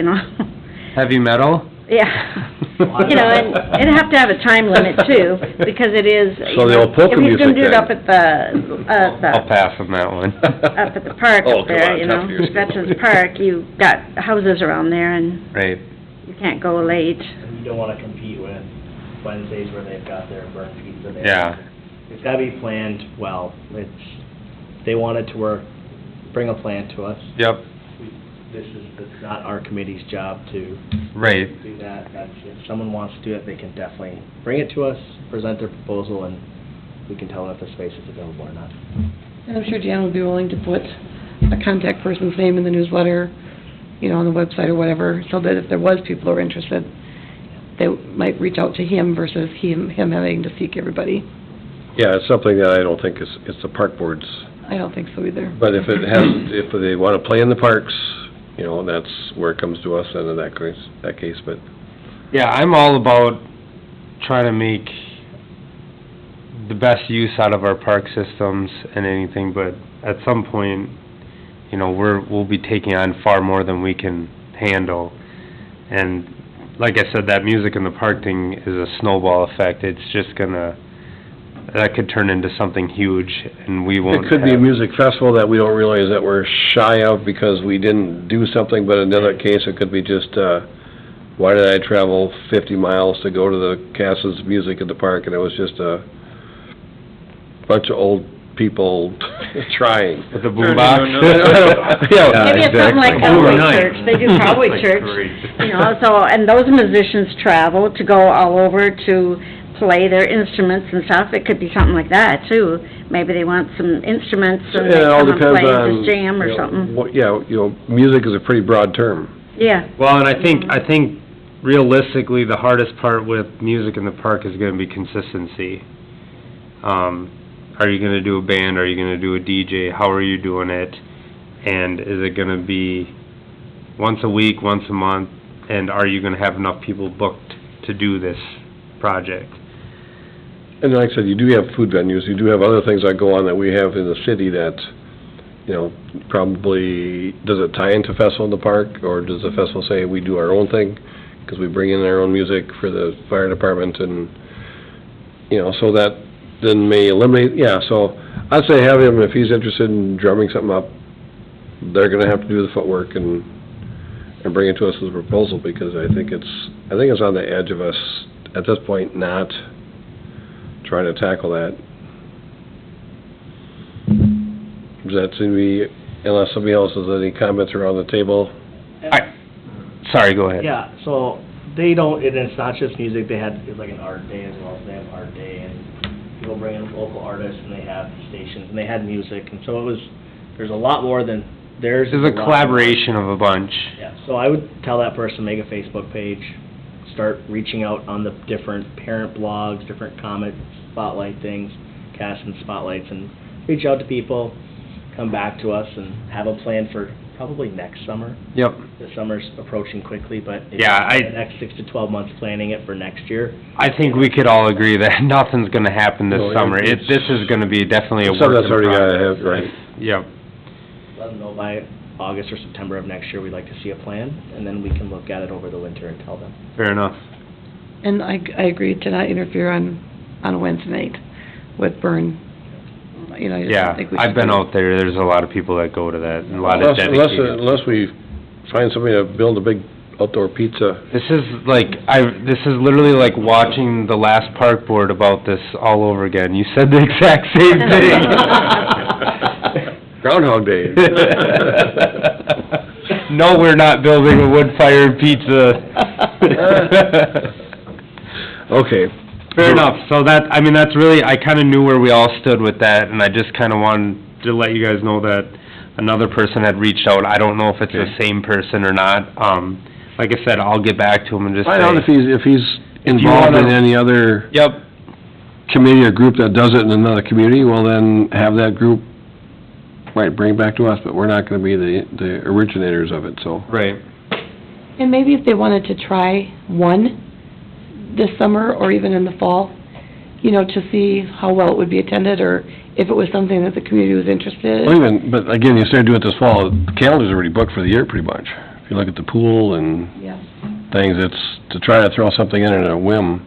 S3: Heavy metal?
S6: yeah. You know, and it'd have to have a time limit too, because it is,
S2: So the old polka
S6: if he's gonna
S2: music
S6: do it
S2: then.
S6: up at the,
S3: I'll pass on that one.
S6: up at the park
S2: Oh,
S6: up
S2: come
S6: there,
S2: on,
S6: you
S2: tough
S6: know,
S2: years.
S6: Veterans Park, you've got houses around there, and
S3: Right.
S6: you can't go late.
S4: And you don't wanna compete with Wednesdays where they've got their burn pizza.
S3: Yeah.
S4: It's gotta be planned well. If they want it to work, bring a plan to us.
S3: Yep,
S4: It's not our committee's job to
S3: right.
S4: do that. If someone wants to do it, they can definitely bring it to us, present their proposal, and we can tell them if the space is available or not.
S8: And I'm sure Jan would be willing to put a contact person's name in the newsletter, you know, on the website or whatever, so that if there was people who are interested, they might reach out to him versus him having to seek everybody.
S2: Yeah, it's something that I don't think it's the park board's,
S8: I don't think so either.
S2: but if if they wanna play in the parks, you know, that's where it comes to us, and in that case, but
S3: Yeah, I'm all about trying to make the best use out of our park systems and anything, but at some point, you know, we'll be taking on far more than we can handle. And like I said, that music in the park thing is a snowball effect. It's just that could turn into something huge, and we won't
S2: it could be a
S3: have-
S2: music festival that we don't realize that we're shy of because we didn't do something, but in another case, it could be just, why did I travel 50 miles to go to the Cass's Music at the park, and it was just a bunch of old people trying.
S3: With the boombox.
S2: Yeah,
S6: Maybe it's something like
S2: exactly.
S6: Cowboy
S3: Overnight.
S6: Church, they do Cowboy Church, you know, so, and those musicians travel to go all over to play their instruments and stuff. It could be something like that, too. Maybe they want some instruments, and they
S2: It all
S6: come and
S2: depends
S6: play
S2: on,
S6: this jam or
S2: you know,
S6: something.
S2: Yeah, you know, music is a pretty broad term.
S6: Yeah,
S3: Well, and I think realistically, the hardest part with music in the park is gonna be consistency. Are you gonna do a band, are you gonna do a DJ, how are you doing it? And is it gonna be once a week, once a month, and are you gonna have enough people booked to do this project?
S2: And like I said, you do have food venues, you do have other things that go on that we have in the city that, you know, probably, does it tie into Festival in the Park, or does the festival say we do our own thing? Because we bring in our own music for the fire department and, you know, so that then may eliminate, yeah, so I'd say have him, if he's interested in drumming something up, they're gonna have to do the footwork and bring it to us as a proposal, because I think it's on the edge of us, at this point, not trying to tackle that. Does that seem to be, unless somebody else has any comments around the table?
S3: Sorry, go ahead.
S4: Yeah, so they don't, and it's not just music, it's like an art day as well, so they have art day, and people bring in local artists, and they have stations, and they had music, and so there's a lot more than, theirs is
S3: There's a
S4: lot more.
S3: collaboration of a bunch.
S4: Yeah, so I would tell that person, make a Facebook page, start reaching out on the different parent blogs, different comment spotlight things, casting spotlights, and reach out to people, come back to us, and have a plan for probably next summer.
S3: Yep.
S4: The summer's approaching quickly, but if
S3: Yeah,
S4: you spend the next 6 to 12 months planning it for next year.
S3: I think we could all agree that nothing's gonna happen this
S2: No,
S3: summer.
S2: it's-
S3: This is gonna be definitely a work
S2: Something that's
S3: in
S2: already gotta
S3: progress.
S2: have, right.
S3: Yep.
S4: Let them know by August or September of next year, we'd like to see a plan, and then we can look at it over the winter and tell them.
S3: Fair enough.
S8: And I agree to not interfere on a Wednesday night with burn. you know, I just
S3: Yeah,
S8: don't think we should.
S3: I've been
S8: do it.
S3: out there, there's a lot of people that go to that, and a lot of dedicated.
S2: Unless we find somebody to build a big outdoor pizza.
S3: This is this is literally like watching the last park board about this all over again. You said the exact same thing.
S2: Groundhog Day.
S3: No, we're not building a wood-fired pizza.
S2: Okay.
S3: Fair enough, so that, I mean, that's really, I kinda knew where we all stood with that, and I just kinda wanted to let you guys know that another person had reached out. I don't know if it's the same person or not. Like I said, I'll get back to him and just say.
S2: Find out if he's involved in any other
S3: Yep,
S2: committee or group that does it in another community, well then, have that group, right, bring it back to us, but we're not gonna be the originators of it, so.
S3: right.
S8: And maybe if they wanted to try one this summer or even in the fall, you know, to see how well it would be attended, or if it was something that the community was interested
S2: Well,
S8: in.
S2: but again, you started doing it this fall, the calendar's already booked for the year pretty much. If you look at the pool and
S8: Yeah.
S2: things, it's to try to throw something in at a whim.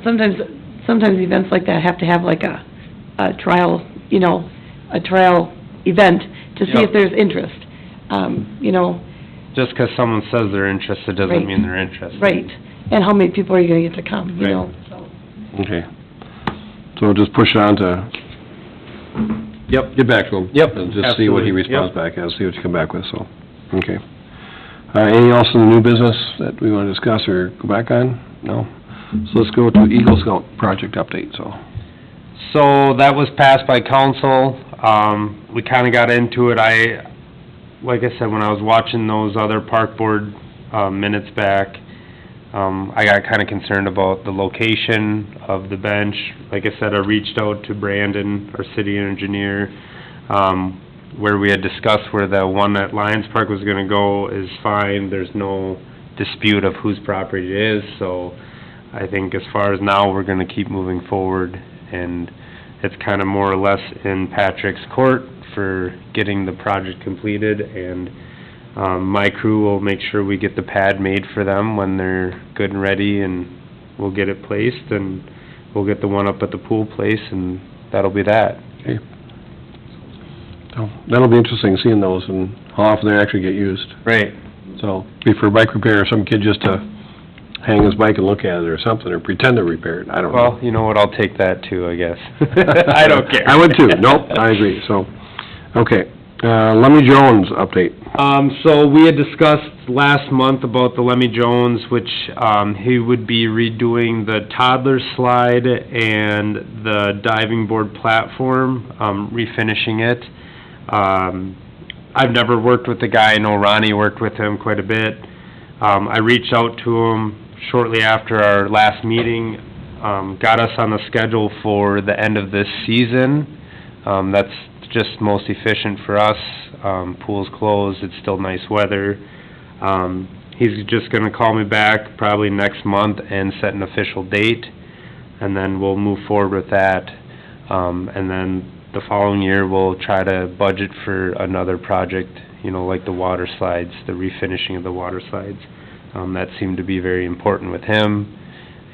S8: Sometimes events like that have to have like a trial, you know, a trial event to see
S3: Yep.
S8: if there's interest. You know,
S3: Just 'cause someone says they're interested doesn't
S8: Right.
S3: mean they're interested.
S8: right, and how many people are you gonna get to come, you
S3: Right.
S8: know, so.
S2: Okay. So we'll just push it on to,
S3: Yep.
S2: get back to him.
S3: Yep,
S2: And just see what he
S3: absolutely,
S2: responds
S3: yep.
S2: back as, see what you come back with, so, okay. Anything else in the new business that we wanna discuss or go back on? No? So let's go to Eagle Scout project update, so.
S3: So, that was passed by council, we kinda got into it, like I said, when I was watching those other park board, minutes back, I got kinda concerned about the location of the bench. Like I said, I reached out to Brandon, our city engineer, where we had discussed where the one at Lions Park was gonna go is fine, there's no dispute of whose property it is, so I think as far as now, we're gonna keep moving forward, and it's kinda more or less in Patrick's court for getting the project completed, and my crew will make sure we get the pad made for them when they're good and ready, and we'll get it placed, and we'll get the one up at the pool place, and that'll be that.
S2: Okay. So, that'll be interesting, seeing those and how often they actually get used.
S3: Right.
S2: So, be for bike repair, or some kid just to hang his bike and look at it or something, or pretend to repair it, I don't know.
S3: Well, you know what, I'll take that too, I guess. I don't care.
S2: I would too, nope, I agree, so, okay. Lemmy Jones update.
S3: So we had discussed last month about the Lemmy Jones, which, he would be redoing the toddler slide and the diving board platform, refinishing it. I've never worked with the guy, I know Ronnie worked with him quite a bit. I reached out to him shortly after our last meeting, got us on the schedule for the end of this season. That's just most efficient for us. Pool's closed, it's still nice weather. He's just gonna call me back probably next month and set an official date, and then we'll move forward with that. And then the following year, we'll try to budget for another project, you know, like the water slides, the refinishing of the water slides. That seemed to be very important with him,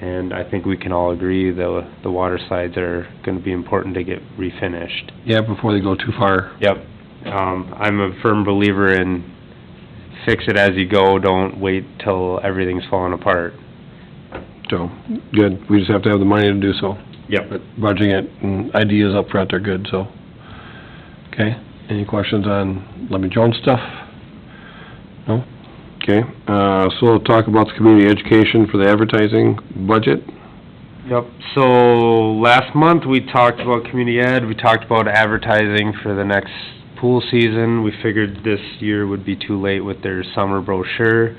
S3: and I think we can all agree the water slides are gonna be important to get refinished.
S2: Yeah, before they go too far.
S3: Yep. I'm a firm believer in fix it as you go, don't wait till everything's falling apart.
S2: So, good, we just have to have the money to do so.
S3: Yep.
S2: But budgeting it and ideas up front are good, so. Okay, any questions on Lemmy Jones stuff? No? Okay, so we'll talk about the community education for the advertising budget.
S3: Yep, so last month we talked about community ed, we talked about advertising for the next pool season. We figured this year would be too late with their summer brochure.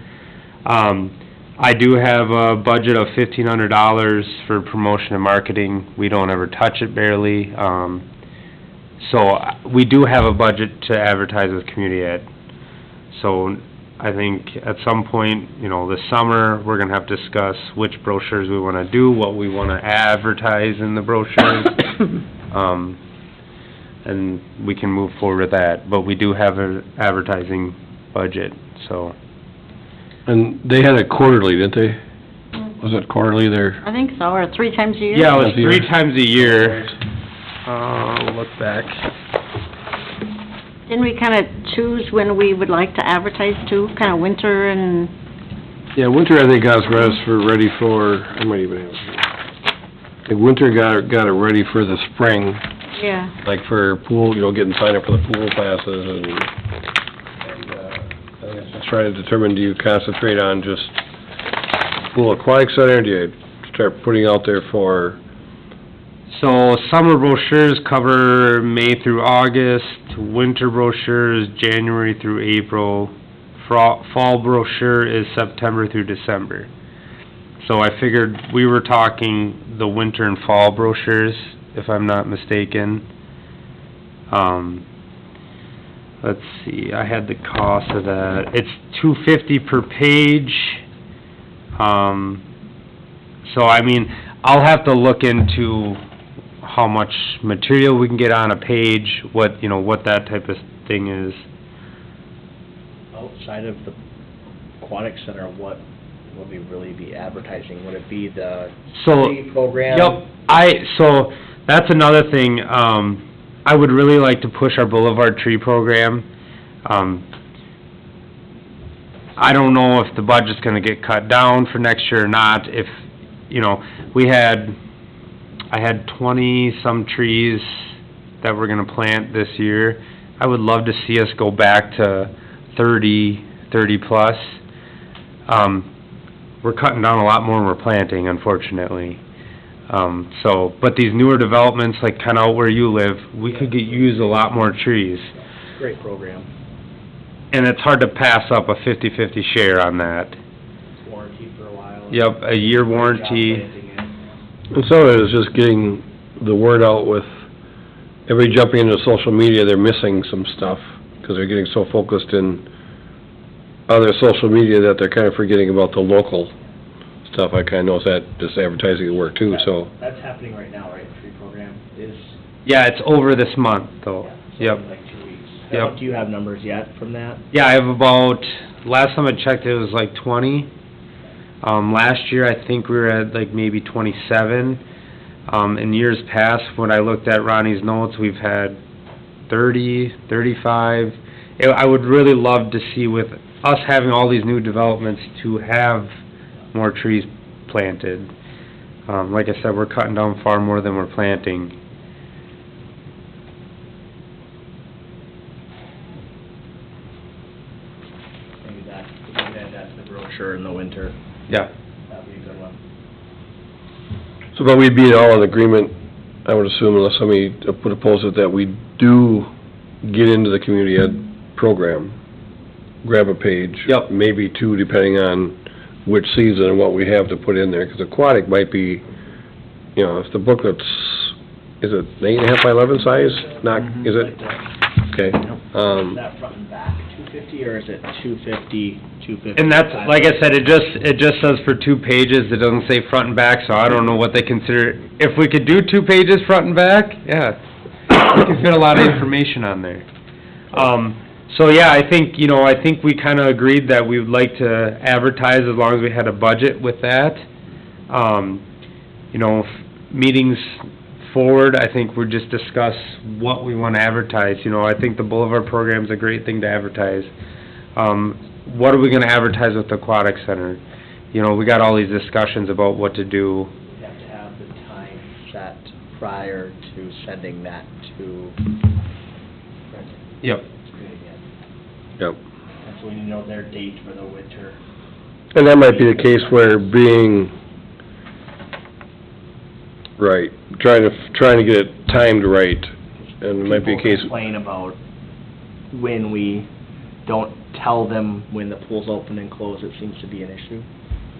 S3: I do have a budget of $1,500 for promotion and marketing. We don't ever touch it barely. So we do have a budget to advertise with community ed. So I think at some point, you know, this summer, we're gonna have to discuss which brochures we wanna do, what we wanna advertise in the brochures. And we can move forward with that, but we do have an advertising budget, so.
S2: And they had it quarterly, didn't they? Was it quarterly there?
S6: I think so, or 3 times a year?
S3: Yeah, it was
S2: Once a year.
S3: 3 times a year. Look back.
S6: Didn't we kinda choose when we would like to advertise too, kinda winter and,
S2: Yeah, winter, I think, got us ready for, I might even have it here. I think winter got it ready for the spring,
S6: yeah.
S2: like for pool, getting signed up for the pool passes and, I guess just trying to determine, do you concentrate on just pool aquatic center, do you start putting out there for,
S3: So, summer brochures cover May through August, winter brochures January through April, fall brochure is September through December. So I figured we were talking the winter and fall brochures, if I'm not mistaken. Let's see, I had the cost of that. It's $250 per page. So I mean, I'll have to look into how much material we can get on a page, what that type of thing is.
S4: Outside of the aquatic center, what would we really be advertising? Would it be the
S3: So,
S4: tree program?
S3: Yep, so, that's another thing, I would really like to push our Boulevard Tree Program. I don't know if the budget's gonna get cut down for next year or not, if, I had 20-some trees that we're gonna plant this year. I would love to see us go back to 30 plus. We're cutting down a lot more than we're planting, unfortunately. But these newer developments, like kinda out where you live, we could use a lot more trees.
S4: Great program.
S3: And it's hard to pass up a 50-50 share on that.
S4: Warranty for a while.
S3: Yep, a year warranty.
S2: and some of it is just getting the word out with, everybody jumping into social media, they're missing some stuff, because they're getting so focused in other social media that they're kind of forgetting about the local stuff. I kind of notice that, just advertising at work too, so.
S4: That's happening right now, right? The tree program is,
S3: Yeah, it's over this month, though.
S4: yeah, so
S3: Yep.
S4: in like 2 weeks.
S3: Yep.
S4: Do you have numbers yet from that?
S3: Yeah, I have about, last time I checked, it was like 20. Last year, I think we were at like maybe 27. In years past, when I looked at Ronnie's notes, we've had 30, 35. I would really love to see, with us having all these new developments, to have more trees planted. Like I said, we're cutting down far more than we're planting.
S4: Maybe that, we can add that to the brochure in the winter.
S3: Yeah.
S4: That'd be a good one.
S2: So, but we'd be all in agreement, I would assume, unless somebody put a post that we do get into the community ed program, grab a page.
S3: Yep.
S2: Maybe two, depending on which season and what we have to put in there, because aquatic might be, if the booklet's, is it 8.5 by 11 size? Not, is it?
S4: Like that.
S2: Okay.
S4: Is that front and back 250, or is it 250, 250?
S3: And that's, like I said, it just says for 2 pages, it doesn't say front and back, so I don't know what they consider. If we could do 2 pages front and back, yeah, we could fit a lot of information on there. So yeah, I think we kinda agreed that we would like to advertise as long as we had a budget with that. Meetings forward, I think we just discuss what we wanna advertise. I think the Boulevard program's a great thing to advertise. What are we gonna advertise with the Aquatic Center? We got all these discussions about what to do.
S4: You have to have the time set prior to sending that to
S3: Yep.
S4: community ed.
S2: Yep.
S4: And so we need to know their date for the winter.
S2: And that might be the case where being, right, trying to get it timed right, and it might be a
S4: People
S2: case,
S4: complain about when we don't tell them when the pool's open and closed, it seems to be an issue.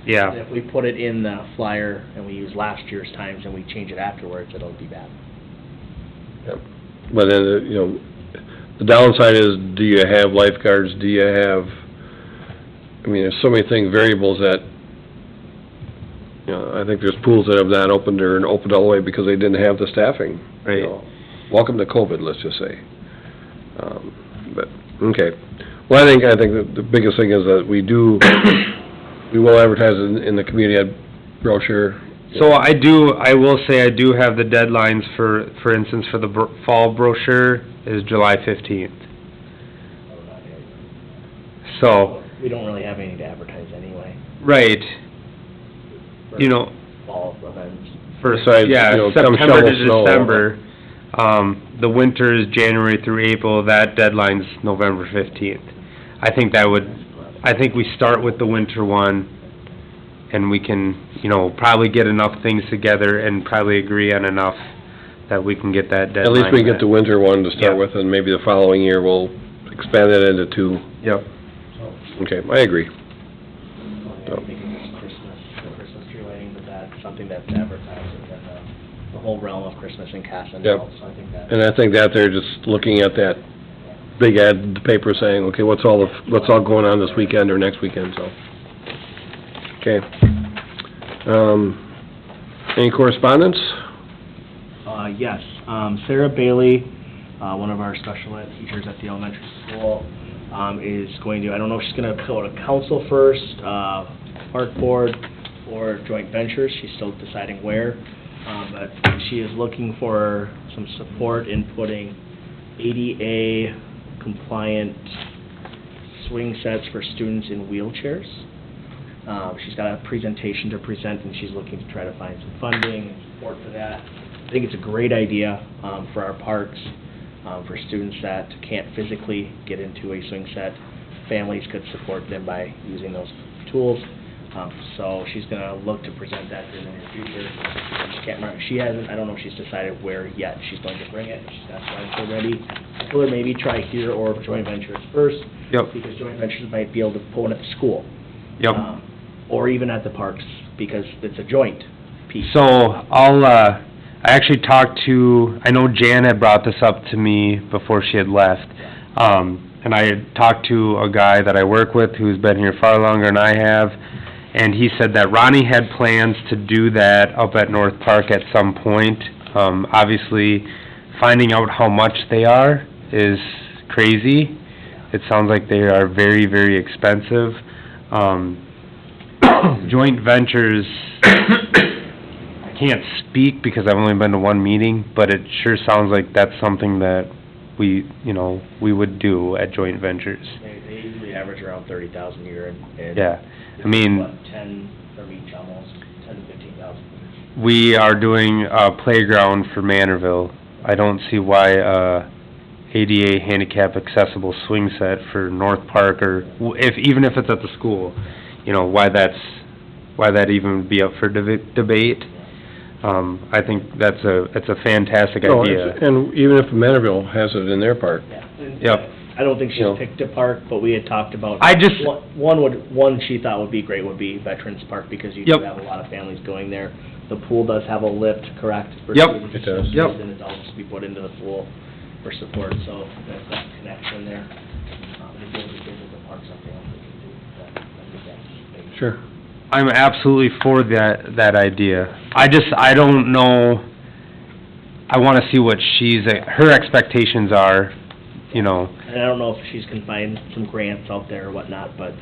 S3: Yeah.
S4: If we put it in the flyer and we use last year's times and we change it afterwards, it'll be bad.
S2: but then, the downside is, do you have lifeguards, do you have, there's so many variables that, I think there's pools that have not opened or opened all the way because they didn't have the staffing.
S3: Right.
S2: Welcome to COVID, let's just say. But, okay. Well, I think that the biggest thing is that we will advertise in the community ed brochure,
S3: So I will say I do have the deadlines for instance, for the fall brochure is July 15th. So,
S4: We don't really have anything to advertise anyway,
S3: right,
S4: for
S3: you know,
S4: fall events.
S3: for,
S2: Besides,
S3: yeah,
S2: you know, come
S3: September to
S2: shovel snow.
S3: December. The winter is January through April, that deadline's November 15th. I think we start with the winter one, and we can, you know, probably get enough things together and probably agree on enough that we can get that deadline.
S2: At least we get the winter one to
S3: Yeah.
S2: start with, and maybe the following year we'll expand it into two.
S3: Yep.
S2: Okay, I agree.
S4: I'm thinking it's Christmas, the Christmas tree lighting, but that's something that's advertised within the whole realm of Christmas in Casson.
S2: Yep.
S4: So I think that.
S2: And I think that they're just looking at that big ad in the paper saying, okay, what's all going on this weekend or next weekend, so. Okay. Any correspondence?
S4: Yes, Sarah Bailey, one of our special ed teachers at the elementary school, is going to, I don't know if she's gonna go to council first, park board, or joint ventures, she's still deciding where, but she is looking for some support in putting ADA compliant swing sets for students in wheelchairs. She's got a presentation to present, and she's looking to try to find some funding and support for that. I think it's a great idea for our parks, for students that can't physically get into a swing set. Families could support them by using those tools. So she's gonna look to present that in the near future. She can't remember, she hasn't, I don't know if she's decided where yet she's going to bring it. That's why it's ready. I told her maybe try here or joint ventures first.
S3: Yep.
S4: Because joint ventures might be able to pull it at the school.
S3: Yep.
S4: Or even at the parks, because it's a joint piece.
S3: So, I actually talked to, I know Jan had brought this up to me before she had left. And I had talked to a guy that I work with who's been here far longer than I have, and he said that Ronnie had plans to do that up at North Park at some point. Obviously, finding out how much they are is crazy. It sounds like they are very, very expensive. Joint ventures, I can't speak because I've only been to one meeting, but it sure sounds like that's something that we would do at joint ventures.
S4: They usually average around 30,000 a year, and
S3: Yeah, I mean,
S4: what, 10 from each almost, 10 to 15,000.
S3: we are doing a playground for Manorville. I don't see why, ADA handicap accessible swing set for North Park, or even if it's at the school, you know, why that even would be up for debate. I think it's a fantastic
S2: No,
S3: idea.
S2: and even if Manorville has it in their park.
S4: Yeah. And
S3: Yep.
S4: I don't think she's
S2: You know.
S4: picked a park, but we had talked about.
S3: I just-
S4: One she thought would be great would be Veterans Park, because you do
S3: Yep.
S4: have a lot of families going there. The pool does have a lift, correct? for
S3: Yep.
S4: students,
S2: It does.
S3: Yep.
S4: And adults to be put into the pool for support, so there's that connection there. If you have kids at the park, something else we can do, that, I think that's big.
S2: Sure.
S3: I'm absolutely for that idea. I don't know, I wanna see what her expectations are, you know.
S4: And I don't know if she's can find some grants out there or whatnot, but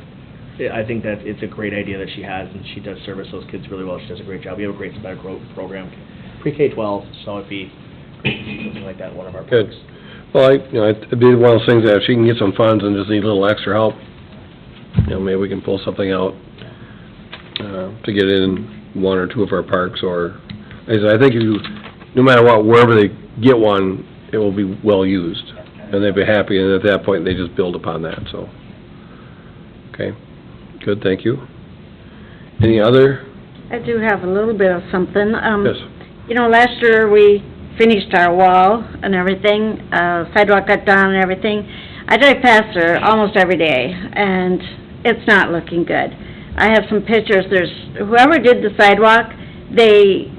S4: I think that it's a great idea that she has, and she does service those kids really well. She does a great job. We have a great sped growth program, pre-K-12, so it'd be great to see something like that in one of our
S2: Good.
S4: parks.
S2: Well, it'd be one of those things that if she can get some funds and just need a little extra help, maybe we can pull something out, to get in one or two of our parks, or, as I think no matter what, wherever they get one, it will be well used, and they'd be happy, and at that point, they just build upon that, so. Okay, good, thank you. Any other?
S6: I do have a little bit of something.
S2: Yes.
S6: You know, last year we finished our wall and everything, sidewalk got done and everything. I drive past there almost every day, and it's not looking good. I have some pictures. Whoever did the sidewalk, they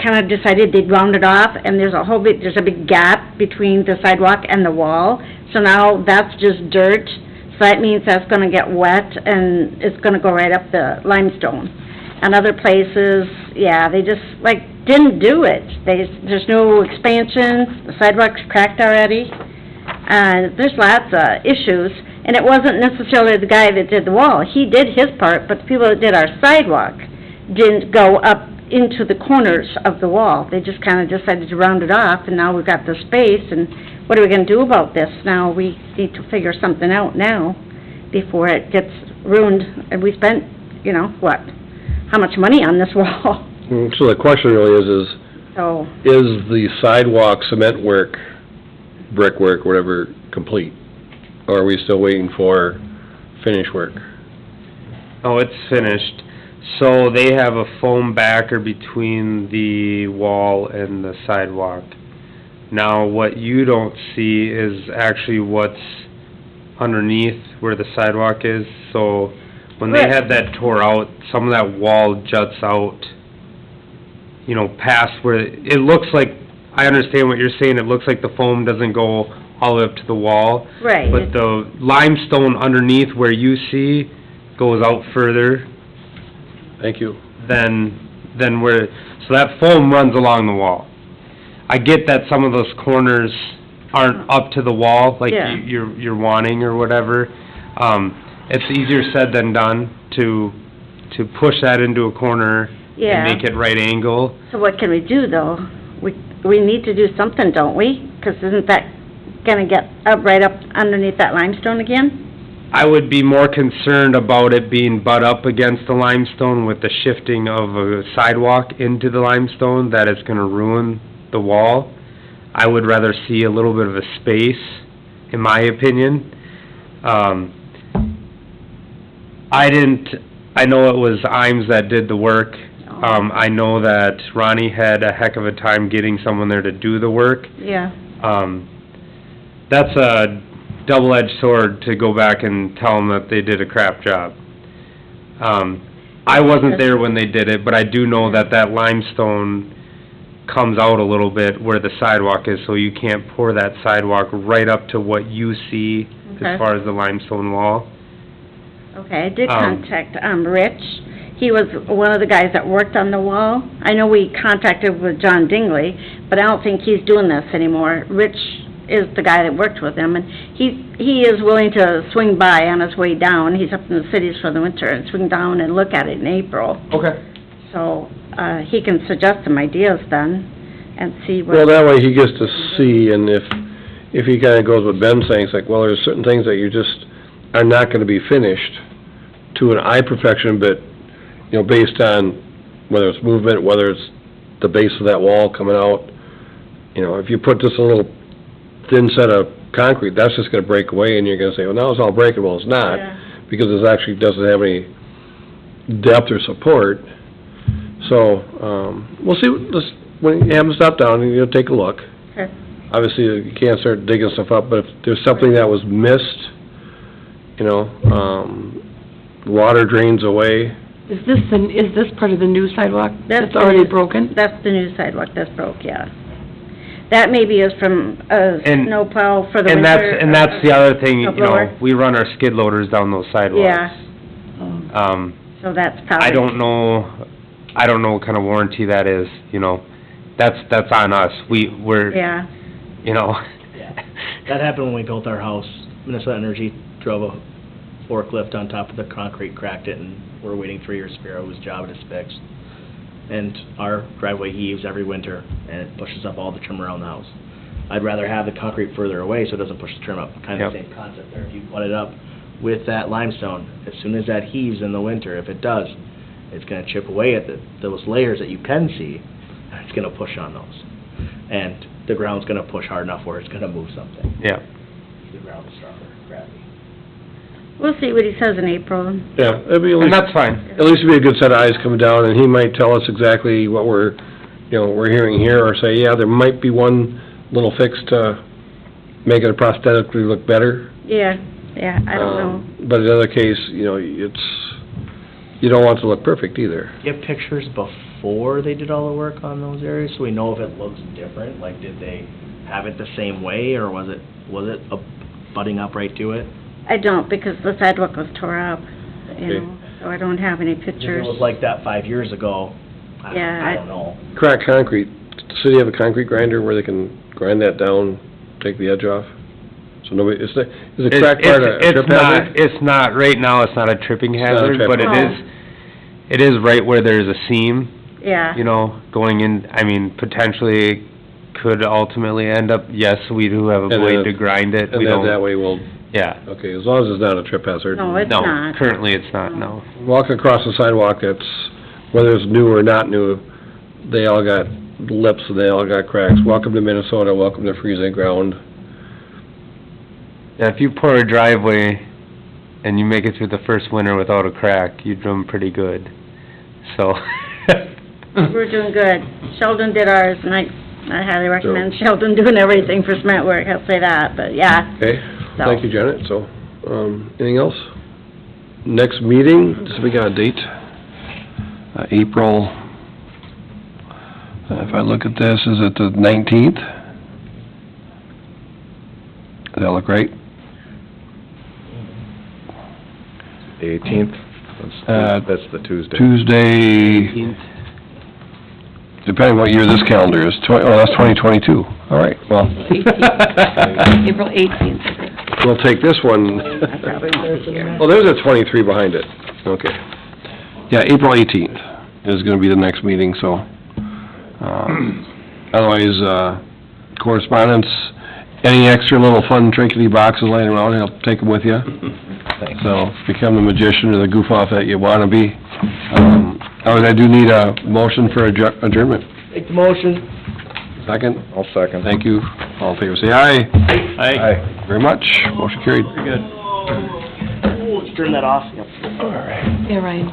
S6: kind of decided they'd round it off, and there's a big gap between the sidewalk and the wall. So now that's just dirt, so that means that's gonna get wet, and it's gonna go right up the limestone. And other places, yeah, they just, didn't do it. There's no expansion, the sidewalk's cracked already. There's lots of issues, and it wasn't necessarily the guy that did the wall. He did his part, but the people that did our sidewalk didn't go up into the corners of the wall. They just kinda decided to round it off, and now we've got the space, and what are we gonna do about this? Now, we need to figure something out now, before it gets ruined, and we spent, you know, what? How much money on this wall?
S2: So the question really is
S6: So,
S2: is the sidewalk cement work, brickwork, whatever, complete? Or are we still waiting for finish work?
S3: Oh, it's finished. So they have a foam backer between the wall and the sidewalk. Now, what you don't see is actually what's underneath where the sidewalk is. So when they had that tore out, some of that wall juts out, you know, past where, it looks like, I understand what you're saying, it looks like the foam doesn't go all the way up to the wall.
S6: right.
S3: But the limestone underneath where you see goes out further
S2: Thank you.
S3: than where, so that foam runs along the wall. I get that some of those corners aren't up to the wall, like
S6: Yeah.
S3: you're wanting or whatever. It's easier said than done to push that into a corner
S6: Yeah.
S3: and make it right angle.
S6: So what can we do, though? We need to do something, don't we? 'Cause isn't that gonna get right up underneath that limestone again?
S3: I would be more concerned about it being butt up against the limestone with the shifting of a sidewalk into the limestone, that it's gonna ruin the wall. I would rather see a little bit of a space, in my opinion. I know it was Imes that did the work. I know that Ronnie had a heck of a time getting someone there to do the work.
S6: Yeah.
S3: That's a double-edged sword to go back and tell them that they did a crap job. I wasn't there when they did it, but I do know that that limestone comes out a little bit where the sidewalk is, so you can't pour that sidewalk right up to what you see
S6: Okay.
S3: as far as the limestone wall.
S6: Okay, I did contact, Rich. He was one of the guys that worked on the wall. I know we contacted with John Dingley, but I don't think he's doing this anymore. Rich is the guy that worked with him, and he is willing to swing by on his way down. He's up in the cities for the winter, and swing down and look at it in April.
S3: Okay.
S6: So, he can suggest some ideas then, and see what...
S2: Well, that way he gets to see, and if he kinda goes with Ben's saying, it's like, well, there's certain things that you just are not gonna be finished to an eye perfection, but, you know, based on whether it's movement, whether it's the base of that wall coming out, you know, if you put just a little thin set of concrete, that's just gonna break away, and you're gonna say, well, now it's all breaking. Well, it's not,
S6: Yeah.
S2: because it actually doesn't have any depth or support. So, we'll see, when you have them stop down, and you'll take a look.
S6: Okay.
S2: Obviously, you can't start digging stuff up, but if there's something that was missed, you know, water drains away.
S8: Is this part of the new sidewalk that's
S6: the
S8: already
S6: new-
S8: broken?
S6: That's the new sidewalk that's broke, yeah. That maybe is from a
S3: And-
S6: snowplow for the winter.
S3: And that's the other thing, you
S6: Snow blower.
S3: know, we run our skid loaders down those sidewalks.
S6: Yeah,
S8: Oh.
S6: so that's probably...
S3: I don't know what kind of warranty that is, you know, that's on us, we're,
S6: Yeah,
S3: you know.
S4: Yeah. That happened when we built our house. Minnesota Energy drove a forklift on top of the concrete, cracked it, and we're waiting 3 years for whose job it is fixed. And our driveway heaves every winter, and it pushes up all the trim around the house. I'd rather have the concrete further away so it doesn't push the trim up. Kind of the
S3: Yep.
S4: same concept there. If you put it up with that limestone, as soon as that heaves in the winter, if it does, it's gonna chip away at those layers that you can see, and it's gonna push on those. And the ground's gonna push hard enough where it's gonna move something.
S3: Yeah,
S4: The ground's stronger, gravity.
S6: we'll see what he says in April.
S2: Yeah, it'd be at
S3: and
S2: least,
S3: that's fine.
S2: at least it'd be a good set of eyes coming down, and he might tell us exactly what we're hearing here, or say, yeah, there might be one little fix to make it prosthetically look better.
S6: Yeah, I don't know.
S2: But in the other case, you know, you don't want it to look perfect either.
S4: Do you have pictures before they did all the work on those areas, so we know if it looks different? Like, did they have it the same way, or was it butting up right to it?
S6: I don't, because the sidewalk was tore up, you
S2: Okay.
S6: know, so I don't have any
S4: If
S6: pictures.
S4: it was like that 5 years ago,
S6: Yeah,
S4: I don't know.
S2: Cracked concrete, does the city have a concrete grinder where they can grind that down, take the edge off? So nobody, is a cracked part a trip hazard?
S3: It's not, right now, it's not a tripping
S2: not a
S3: hazard, but
S2: tripping
S6: hazard.
S3: it is right where there's a seam,
S6: Yeah.
S3: you know, going in, I mean, potentially it could ultimately end up, yes, we do have a
S2: And then
S3: blade
S2: it-
S3: to grind it. We
S2: And then
S3: don't-
S2: that way we'll,
S3: Yeah.
S2: okay, as long as it's not a trip hazard.
S6: No, it's
S3: No,
S6: not.
S3: currently it's not, no.
S2: Walking across the sidewalk that's, whether it's new or not new, they all got lips and they all got cracks. Welcome to Minnesota, welcome to freezing ground.
S3: Yeah, if you pour a driveway and you make it through the first winter without a crack, you're doing pretty good, so.
S6: We're doing good. Sheldon did ours, and I highly recommend Sheldon doing everything for cement work, I'll say that, but yeah.
S2: Okay,
S6: So-
S2: thank you, Janet. So, anything else? Next meeting, so we got a date, April, if I look at this, is it the 19th? Does that look right?
S5: The 18th? That's the Tuesday.
S2: Tuesday, depending what year this calendar is, that's 2022. All right, well,
S8: April 18th, I think.
S2: we'll take this one.
S6: I probably won't be here.
S2: Well, there's a 23 behind it. Okay. Yeah, April 18th is gonna be the next meeting, so, otherwise, correspondence, any extra little fun trinkety boxes laying around, I'll take them with you. So, become the magician or the goof-off that you wanna be. Otherwise, I do need a motion for adjournment.
S4: Make the motion.
S2: Second?
S5: I'll second.
S2: Thank you. All in favor, say aye.
S1: Aye.
S2: Very much. Motion carried.
S4: Very good. Let's turn that off. Yep.
S8: Yeah, Ryan,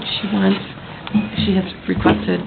S8: she has requested